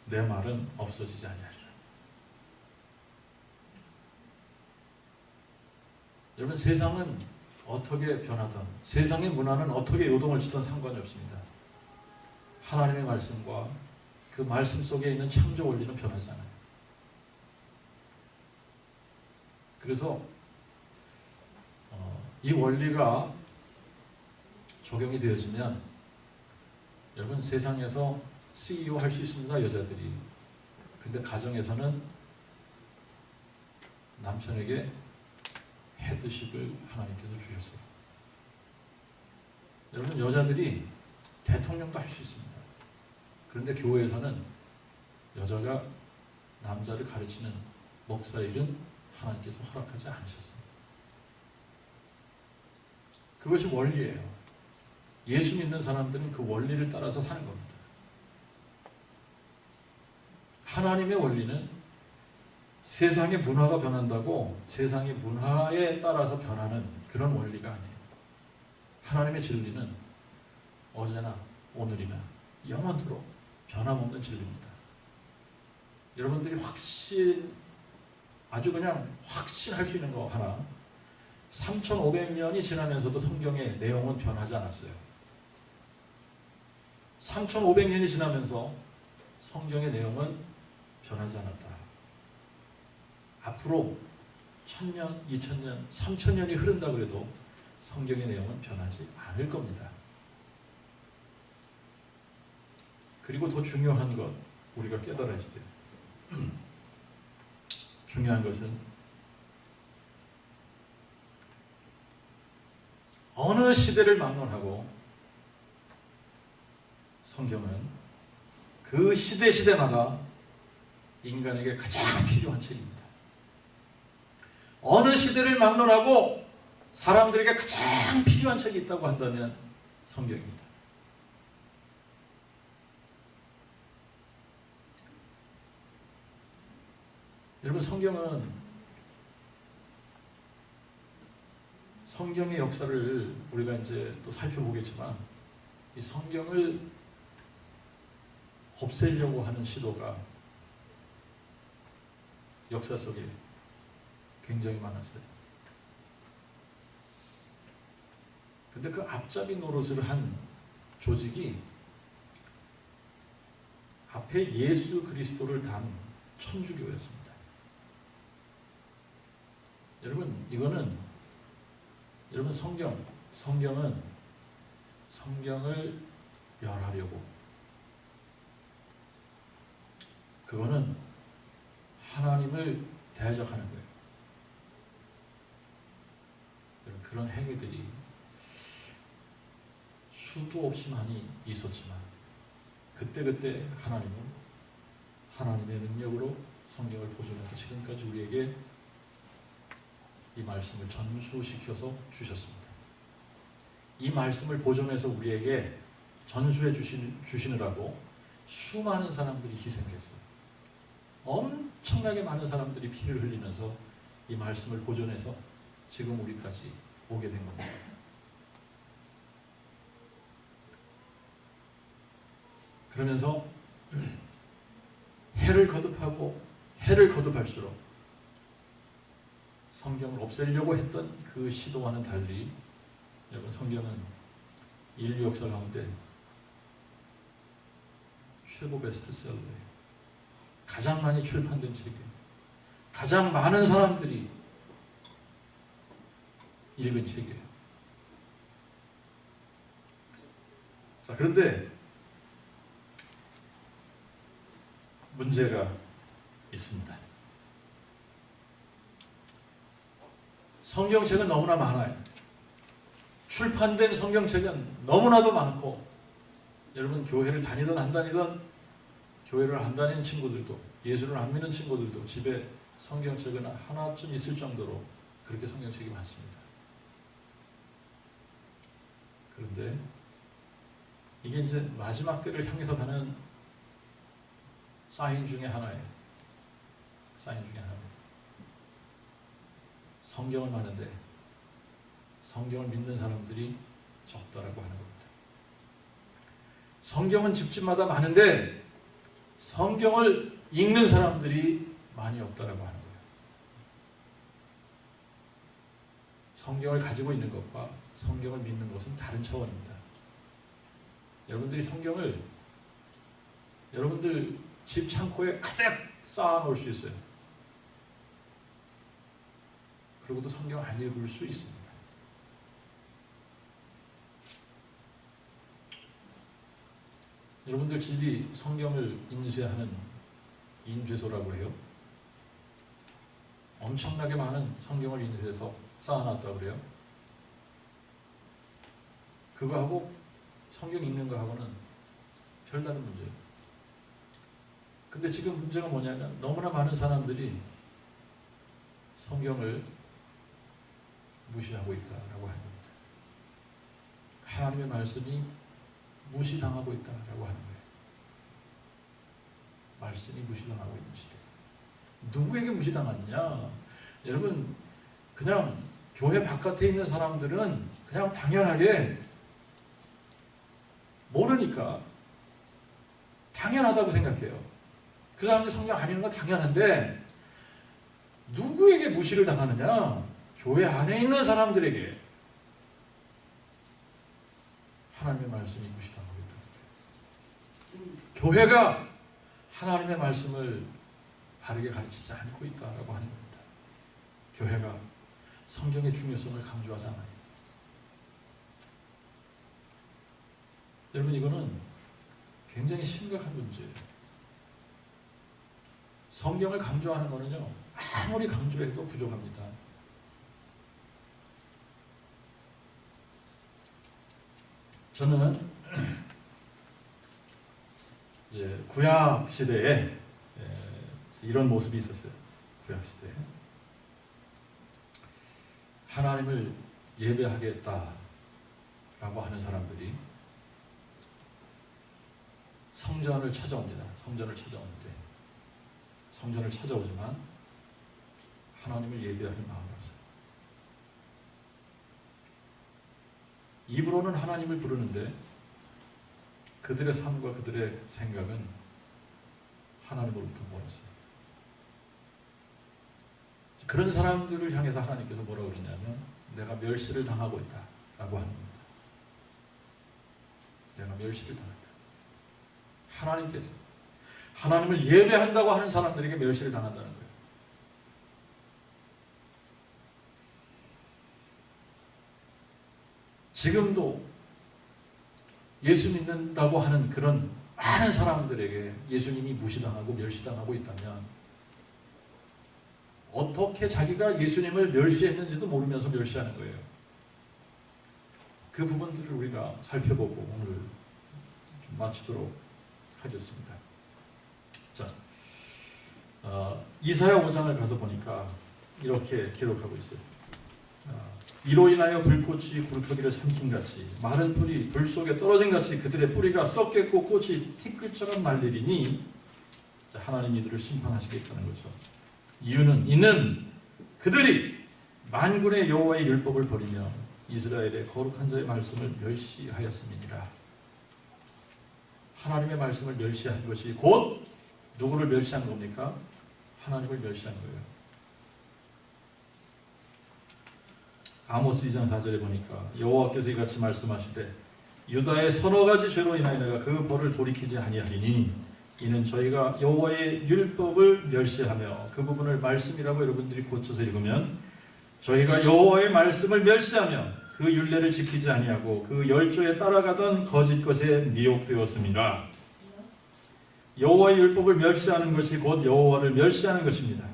내 말은 없어지지 아니하리라. 여러분 세상은 어떻게 변하든 세상의 문화는 어떻게 요동을 치든 상관이 없습니다. 하나님의 말씀과 그 말씀 속에 있는 창조 원리는 변하지 않아요. 그래서 이 원리가 적용이 되어지면 여러분 세상에서 CEO 할 수 있습니다. 여자들이. 근데 가정에서는 남편에게 헤드십을 하나님께서 주셨어요. 여러분 여자들이 대통령도 할 수 있습니다. 그런데 교회에서는 여자가 남자를 가르치는 목사 일은 하나님께서 허락하지 않으셨습니다. 그것이 원리예요. 예수 믿는 사람들은 그 원리를 따라서 사는 겁니다. 하나님의 원리는 세상의 문화가 변한다고 세상의 문화에 따라서 변하는 그런 원리가 아니에요. 하나님의 진리는 어제나 오늘이나 영원토록 변함없는 진리입니다. 여러분들이 아주 그냥 확신할 수 있는 거 하나, 3,500년이 지나면서도 성경의 내용은 변하지 않았어요. 3,500년이 지나면서 성경의 내용은 변하지 않았다. 앞으로 1,000년, 2,000년, 3,000년이 흐른다 그래도 성경의 내용은 변하지 않을 겁니다. 그리고 더 중요한 것, 우리가 깨달아야 돼요. 중요한 것은 어느 시대를 막론하고 성경은 그 시대마다 인간에게 가장 필요한 책입니다. 어느 시대를 막론하고 사람들에게 가장 필요한 책이 있다고 한다면 성경입니다. 여러분 성경의 역사를 우리가 이제 또 살펴보겠지만 이 성경을 없애려고 하는 시도가 역사 속에 굉장히 많았어요. 근데 그 앞잡이 노릇을 한 조직이 앞에 예수 그리스도를 단 천주교였습니다. 여러분 이거는 여러분 성경은 성경을 멸하려고, 그거는 하나님을 대적하는 거예요. 그런 행위들이 수도 없이 많이 있었지만 그때그때 하나님은 하나님의 능력으로 성경을 보존해서 지금까지 우리에게 이 말씀을 전수시켜서 주셨습니다. 이 말씀을 보존해서 우리에게 전수해 주시느라고 수많은 사람들이 희생했어요. 엄청나게 많은 사람들이 피를 흘리면서 이 말씀을 보존해서 지금 우리까지 오게 된 겁니다. 그러면서 해를 거듭하고 해를 거듭할수록 성경을 없애려고 했던 그 시도와는 달리, 여러분, 성경은 인류 역사 가운데 최고 베스트셀러예요. 가장 많이 출판된 책이에요. 가장 많은 사람들이 읽은 책이에요. 자, 그런데 문제가 있습니다. 성경책은 너무나 많아요. 출판된 성경책은 너무나도 많고, 여러분, 교회를 다니든 안 다니든, 교회를 안 다니는 친구들도, 예수를 안 믿는 친구들도 집에 성경책은 하나쯤 있을 정도로 그렇게 성경책이 많습니다. 그런데 이게 이제 마지막 때를 향해서 가는 사인 중에 하나예요. 사인 중에 하나입니다. 성경은 많은데 성경을 믿는 사람들이 적다라고 하는 겁니다. 성경은 집집마다 많은데 성경을 읽는 사람들이 많이 없다라고 하는 거예요. 성경을 가지고 있는 것과 성경을 믿는 것은 다른 차원입니다. 여러분들이 성경을 여러분들 집 창고에 가득 쌓아 놓을 수 있어요. 그리고도 성경 안 읽을 수 있습니다. 여러분들 집이 성경을 인쇄하는 인쇄소라고 해요. 엄청나게 많은 성경을 인쇄해서 쌓아놨다고 그래요. 그거하고 성경 읽는 거하고는 별다른 문제예요. 근데 지금 문제가 뭐냐면 너무나 많은 사람들이 성경을 무시하고 있다라고 하는 겁니다. 하나님의 말씀이 무시당하고 있다라고 하는 거예요. 말씀이 무시당하고 있는 시대. 누구에게 무시당하느냐? 여러분, 그냥 교회 바깥에 있는 사람들은 그냥 당연하게 모르니까 당연하다고 생각해요. 그 사람들이 성경 안 읽는 건 당연한데, 누구에게 무시를 당하느냐? 교회 안에 있는 사람들에게 하나님의 말씀이 무시당하고 있다. 교회가 하나님의 말씀을 바르게 가르치지 않고 있다라고 하는 겁니다. 교회가 성경의 중요성을 강조하지 않아요. 여러분, 이거는 굉장히 심각한 문제예요. 성경을 강조하는 거는요, 아무리 강조해도 부족합니다. 저는 이제 구약 시대에 이런 모습이 있었어요. 구약 시대에 하나님을 예배하겠다라고 하는 사람들이 성전을 찾아옵니다. 성전을 찾아오는데, 성전을 찾아오지만 하나님을 예배할 마음이 없어요. 입으로는 하나님을 부르는데 그들의 삶과 그들의 생각은 하나님으로부터 멀었어요. 그런 사람들을 향해서 하나님께서 뭐라고 그러냐면, 내가 멸시를 당하고 있다라고 하는 겁니다. 내가 멸시를 당한다. 하나님께서 하나님을 예배한다고 하는 사람들에게 멸시를 당한다는 거예요. 지금도 예수 믿는다고 하는 그런 많은 사람들에게 예수님이 무시당하고 멸시당하고 있다면 어떻게 자기가 예수님을 멸시했는지도 모르면서 멸시하는 거예요. 그 부분들을 우리가 살펴보고 오늘 좀 마치도록 하겠습니다. 자, 이사야 5장을 가서 보니까 이렇게 기록하고 있어요. 이로 인하여 불꽃이 구루터기를 삼킨같이 마른 풀이 불 속에 떨어진 같이 그들의 뿌리가 썩겠고 꽃이 티끌처럼 날리리니, 하나님 이들을 심판하시겠다는 거죠. 이유는 이는 그들이 만군의 여호와의 율법을 버리며 이스라엘의 거룩한 자의 말씀을 멸시하였음이니라. 하나님의 말씀을 멸시한 것이 곧 누구를 멸시한 겁니까? 하나님을 멸시한 거예요. 아모스 2장 4절에 보니까 여호와께서 이같이 말씀하시되 유다의 서너 가지 죄로 인하여 내가 그 벌을 돌이키지 아니하리니 이는 저희가 여호와의 율법을 멸시하며, 그 부분을 말씀이라고 여러분들이 고쳐서 읽으면 저희가 여호와의 말씀을 멸시하며 그 율례를 지키지 아니하고 그 열조에 따라가던 거짓 것에 미혹되었습니다. 여호와의 율법을 멸시하는 것이 곧 여호와를 멸시하는 것입니다.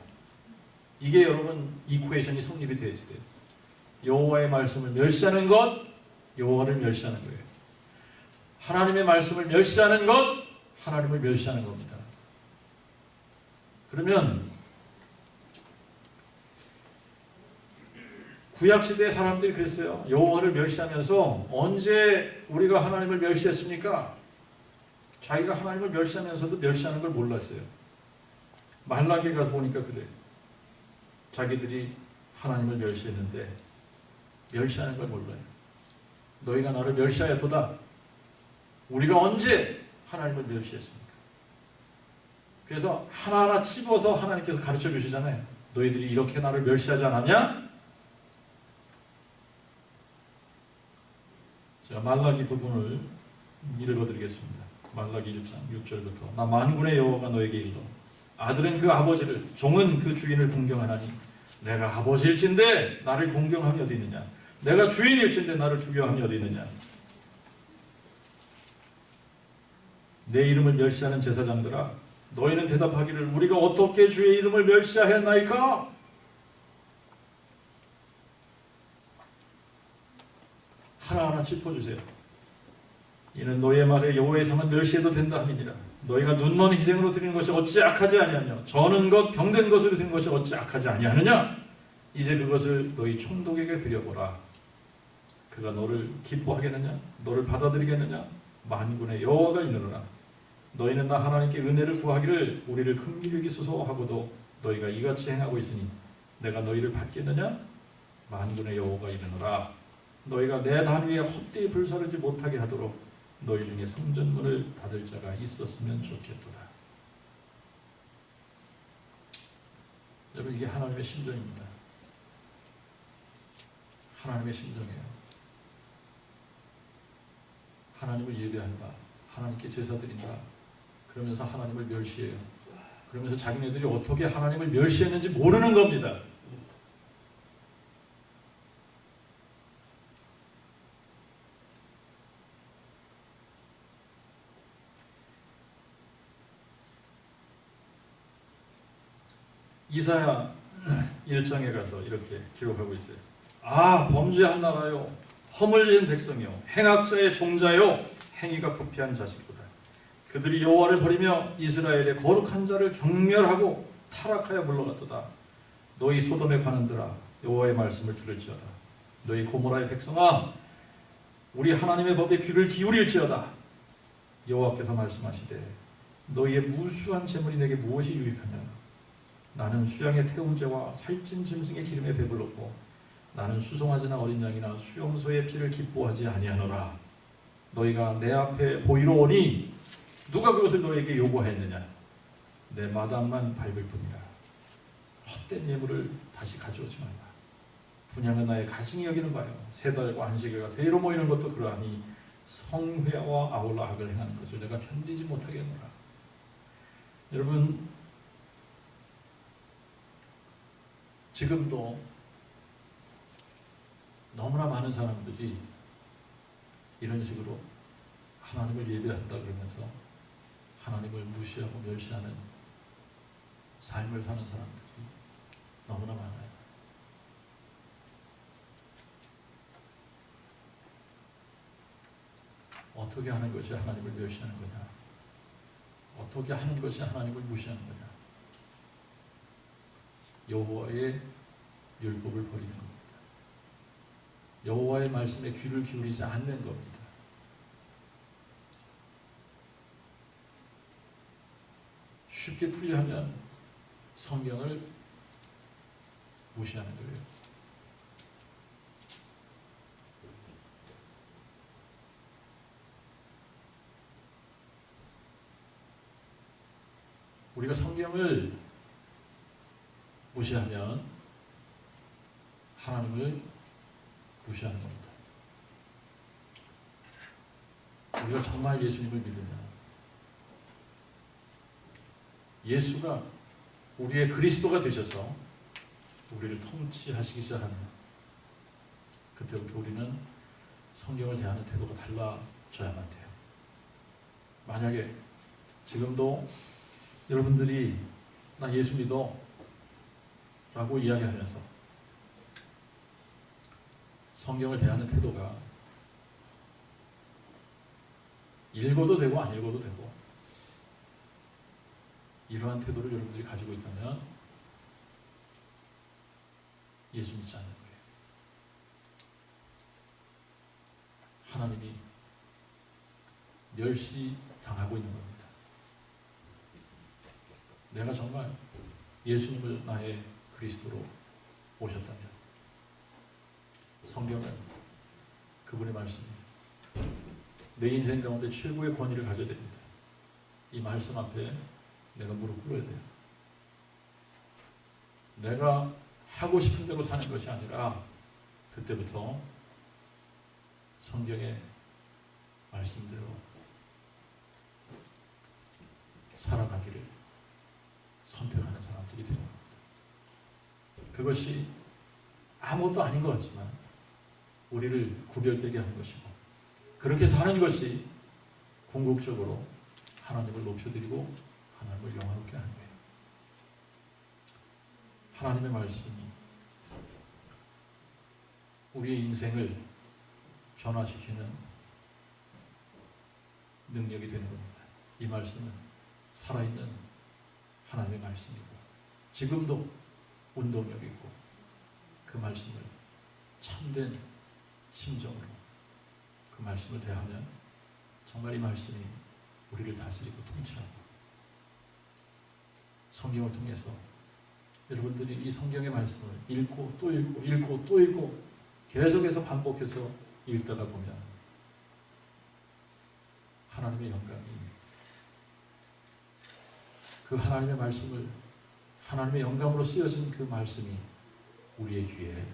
이게 여러분 이쿠에이션이 성립이 되어야 돼요. 여호와의 말씀을 멸시하는 것, 여호와를 멸시하는 거예요. 하나님의 말씀을 멸시하는 것, 하나님을 멸시하는 겁니다. 그러면 구약시대의 사람들이 그랬어요. 여호와를 멸시하면서 언제 우리가 하나님을 멸시했습니까? 자기가 하나님을 멸시하면서도 멸시하는 걸 몰랐어요. 말라기에 가서 보니까 그래요. 자기들이 하나님을 멸시했는데 멸시하는 걸 몰라요. 너희가 나를 멸시하였도다. 우리가 언제 하나님을 멸시했습니까? 그래서 하나하나 찝어서 하나님께서 가르쳐 주시잖아요. 너희들이 이렇게 나를 멸시하지 않았냐? 자, 말라기 부분을 읽어드리겠습니다. 말라기 1장 6절부터 나 만군의 여호와가 너에게 이르노 아들은 그 아버지를, 종은 그 주인을 공경하나니 내가 아버지일진데 나를 공경함이 어디 있느냐? 내가 주인일진데 나를 두려워함이 어디 있느냐? 내 이름을 멸시하는 제사장들아, 너희는 대답하기를 우리가 어떻게 주의 이름을 멸시하였나이까? 하나하나 짚어주세요. 이는 너희의 말에 여호와의 상은 멸시해도 된다 함이니라. 너희가 눈먼 희생으로 드리는 것이 어찌 악하지 아니하며 저는 것 병된 것으로 드리는 것이 어찌 악하지 아니하느냐? 이제 그것을 너희 총독에게 드려보라. 그가 너를 기뻐하겠느냐? 너를 받아들이겠느냐? 만군의 여호와가 이르노라. 너희는 나 하나님께 은혜를 구하기를 우리를 긍휼히 여기소서 하고도 너희가 이같이 행하고 있으니 내가 너희를 받겠느냐? 만군의 여호와가 이르노라. 너희가 내 단 위에 헛되이 불사르지 못하게 하도록 너희 중에 성전문을 닫을 자가 있었으면 좋겠도다. 여러분, 이게 하나님의 심정입니다. 하나님의 심정이에요. 하나님을 예배한다, 하나님께 제사 드린다, 그러면서 하나님을 멸시해요. 그러면서 자기네들이 어떻게 하나님을 멸시했는지 모르는 겁니다. 이사야 1장에 가서 이렇게 기록하고 있어요. 아, 범죄한 나라요, 허물진 백성이요, 행악자의 종자요, 행위가 부패한 자식이다. 그들이 여호와를 버리며 이스라엘의 거룩한 자를 경멸하고 타락하여 물러갔도다. 너희 소돔의 관원들아, 여호와의 말씀을 들을지어다. 너희 고모라의 백성아, 우리 하나님의 법에 귀를 기울일지어다. 여호와께서 말씀하시되 너희의 무수한 재물이 내게 무엇이 유익하냐? 나는 수양의 태움제와 살찐 짐승의 기름에 배불렀고 나는 수송아지나 어린 양이나 수염소의 피를 기뻐하지 아니하노라. 너희가 내 앞에 보이러 오니 누가 그것을 너희에게 요구하였느냐? 내 마당만 밟을 뿐이라. 헛된 예물을 다시 가져오지 말라. 분양은 나의 가증히 여기는 바요, 세 달과 안식일과 대로 모이는 것도 그러하니 성회와 아울러 악을 행하는 것을 내가 견디지 못하겠노라. 여러분, 지금도 너무나 많은 사람들이 이런 식으로 하나님을 예배한다 그러면서 하나님을 무시하고 멸시하는 삶을 사는 사람들이 너무나 많아요. 어떻게 하는 것이 하나님을 멸시하는 거냐? 어떻게 하는 것이 하나님을 무시하는 거냐? 여호와의 율법을 버리는 겁니다. 여호와의 말씀에 귀를 기울이지 않는 겁니다. 쉽게 풀이하면 성경을 무시하는 거예요. 우리가 성경을 무시하면 하나님을 무시하는 겁니다. 우리가 정말 예수님을 믿으면 예수가 우리의 그리스도가 되셔서 우리를 통치하시기 시작하면 그때부터 우리는 성경을 대하는 태도가 달라져야만 돼요. 만약에 지금도 여러분들이 나 예수 믿어 라고 이야기하면서 성경을 대하는 태도가 읽어도 되고 안 읽어도 되고 이러한 태도를 여러분들이 가지고 있다면 예수 믿지 않는 거예요. 하나님이 멸시당하고 있는 겁니다. 내가 정말 예수님을 나의 그리스도로 오셨다면 성경은 그분의 말씀이 내 인생 가운데 최고의 권위를 가져야 됩니다. 이 말씀 앞에 내가 무릎 꿇어야 돼요. 내가 하고 싶은 대로 사는 것이 아니라 그때부터 성경의 말씀대로 살아가기를 선택하는 사람들이 되는 겁니다. 그것이 아무것도 아닌 것 같지만 우리를 구별되게 하는 것이고 그렇게 사는 것이 궁극적으로 하나님을 높여드리고 하나님을 영화롭게 하는 거예요. 하나님의 말씀이 우리의 인생을 변화시키는 능력이 되는 겁니다. 이 말씀은 살아있는 하나님의 말씀이고 지금도 운동력이 있고 그 말씀을 참된 심정으로 그 말씀을 대하면 정말 이 말씀이 우리를 다스리고 통치하고 성경을 통해서 여러분들이 이 성경의 말씀을 읽고 또 읽고 읽고 또 읽고 계속해서 반복해서 읽다가 보면 하나님의 영광이 그 하나님의 말씀을 하나님의 영감으로 쓰여진 그 말씀이 우리의 귀에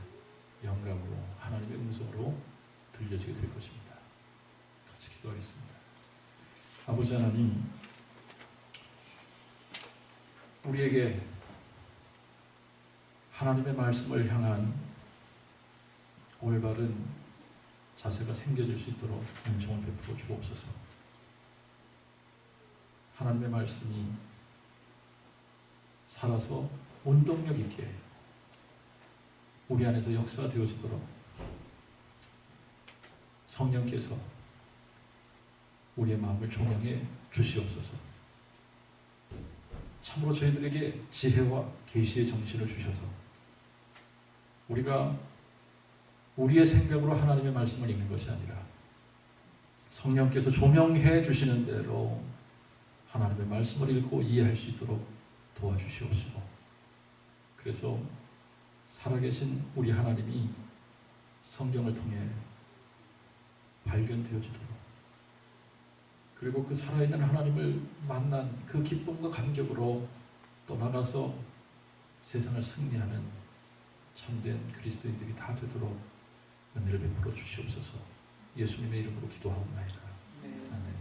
영감으로 하나님의 음성으로 들려지게 될 것입니다. 같이 기도하겠습니다. 아버지 하나님, 우리에게 하나님의 말씀을 향한 올바른 자세가 생겨질 수 있도록 은총을 베풀어 주옵소서. 하나님의 말씀이 살아서 운동력 있게 우리 안에서 역사되어지도록 성령께서 우리의 마음을 조명해 주시옵소서. 참으로 저희들에게 지혜와 계시의 정신을 주셔서 우리가 우리의 생각으로 하나님의 말씀을 읽는 것이 아니라 성령께서 조명해 주시는 대로 하나님의 말씀을 읽고 이해할 수 있도록 도와주시옵시고 그래서 살아계신 우리 하나님이 성경을 통해 발견되어지도록 그리고 그 살아있는 하나님을 만난 그 기쁨과 감격으로 떠나가서 세상을 승리하는 참된 그리스도인들이 다 되도록 은혜를 베풀어 주시옵소서. 예수님의 이름으로 기도하옵나이다. 아멘.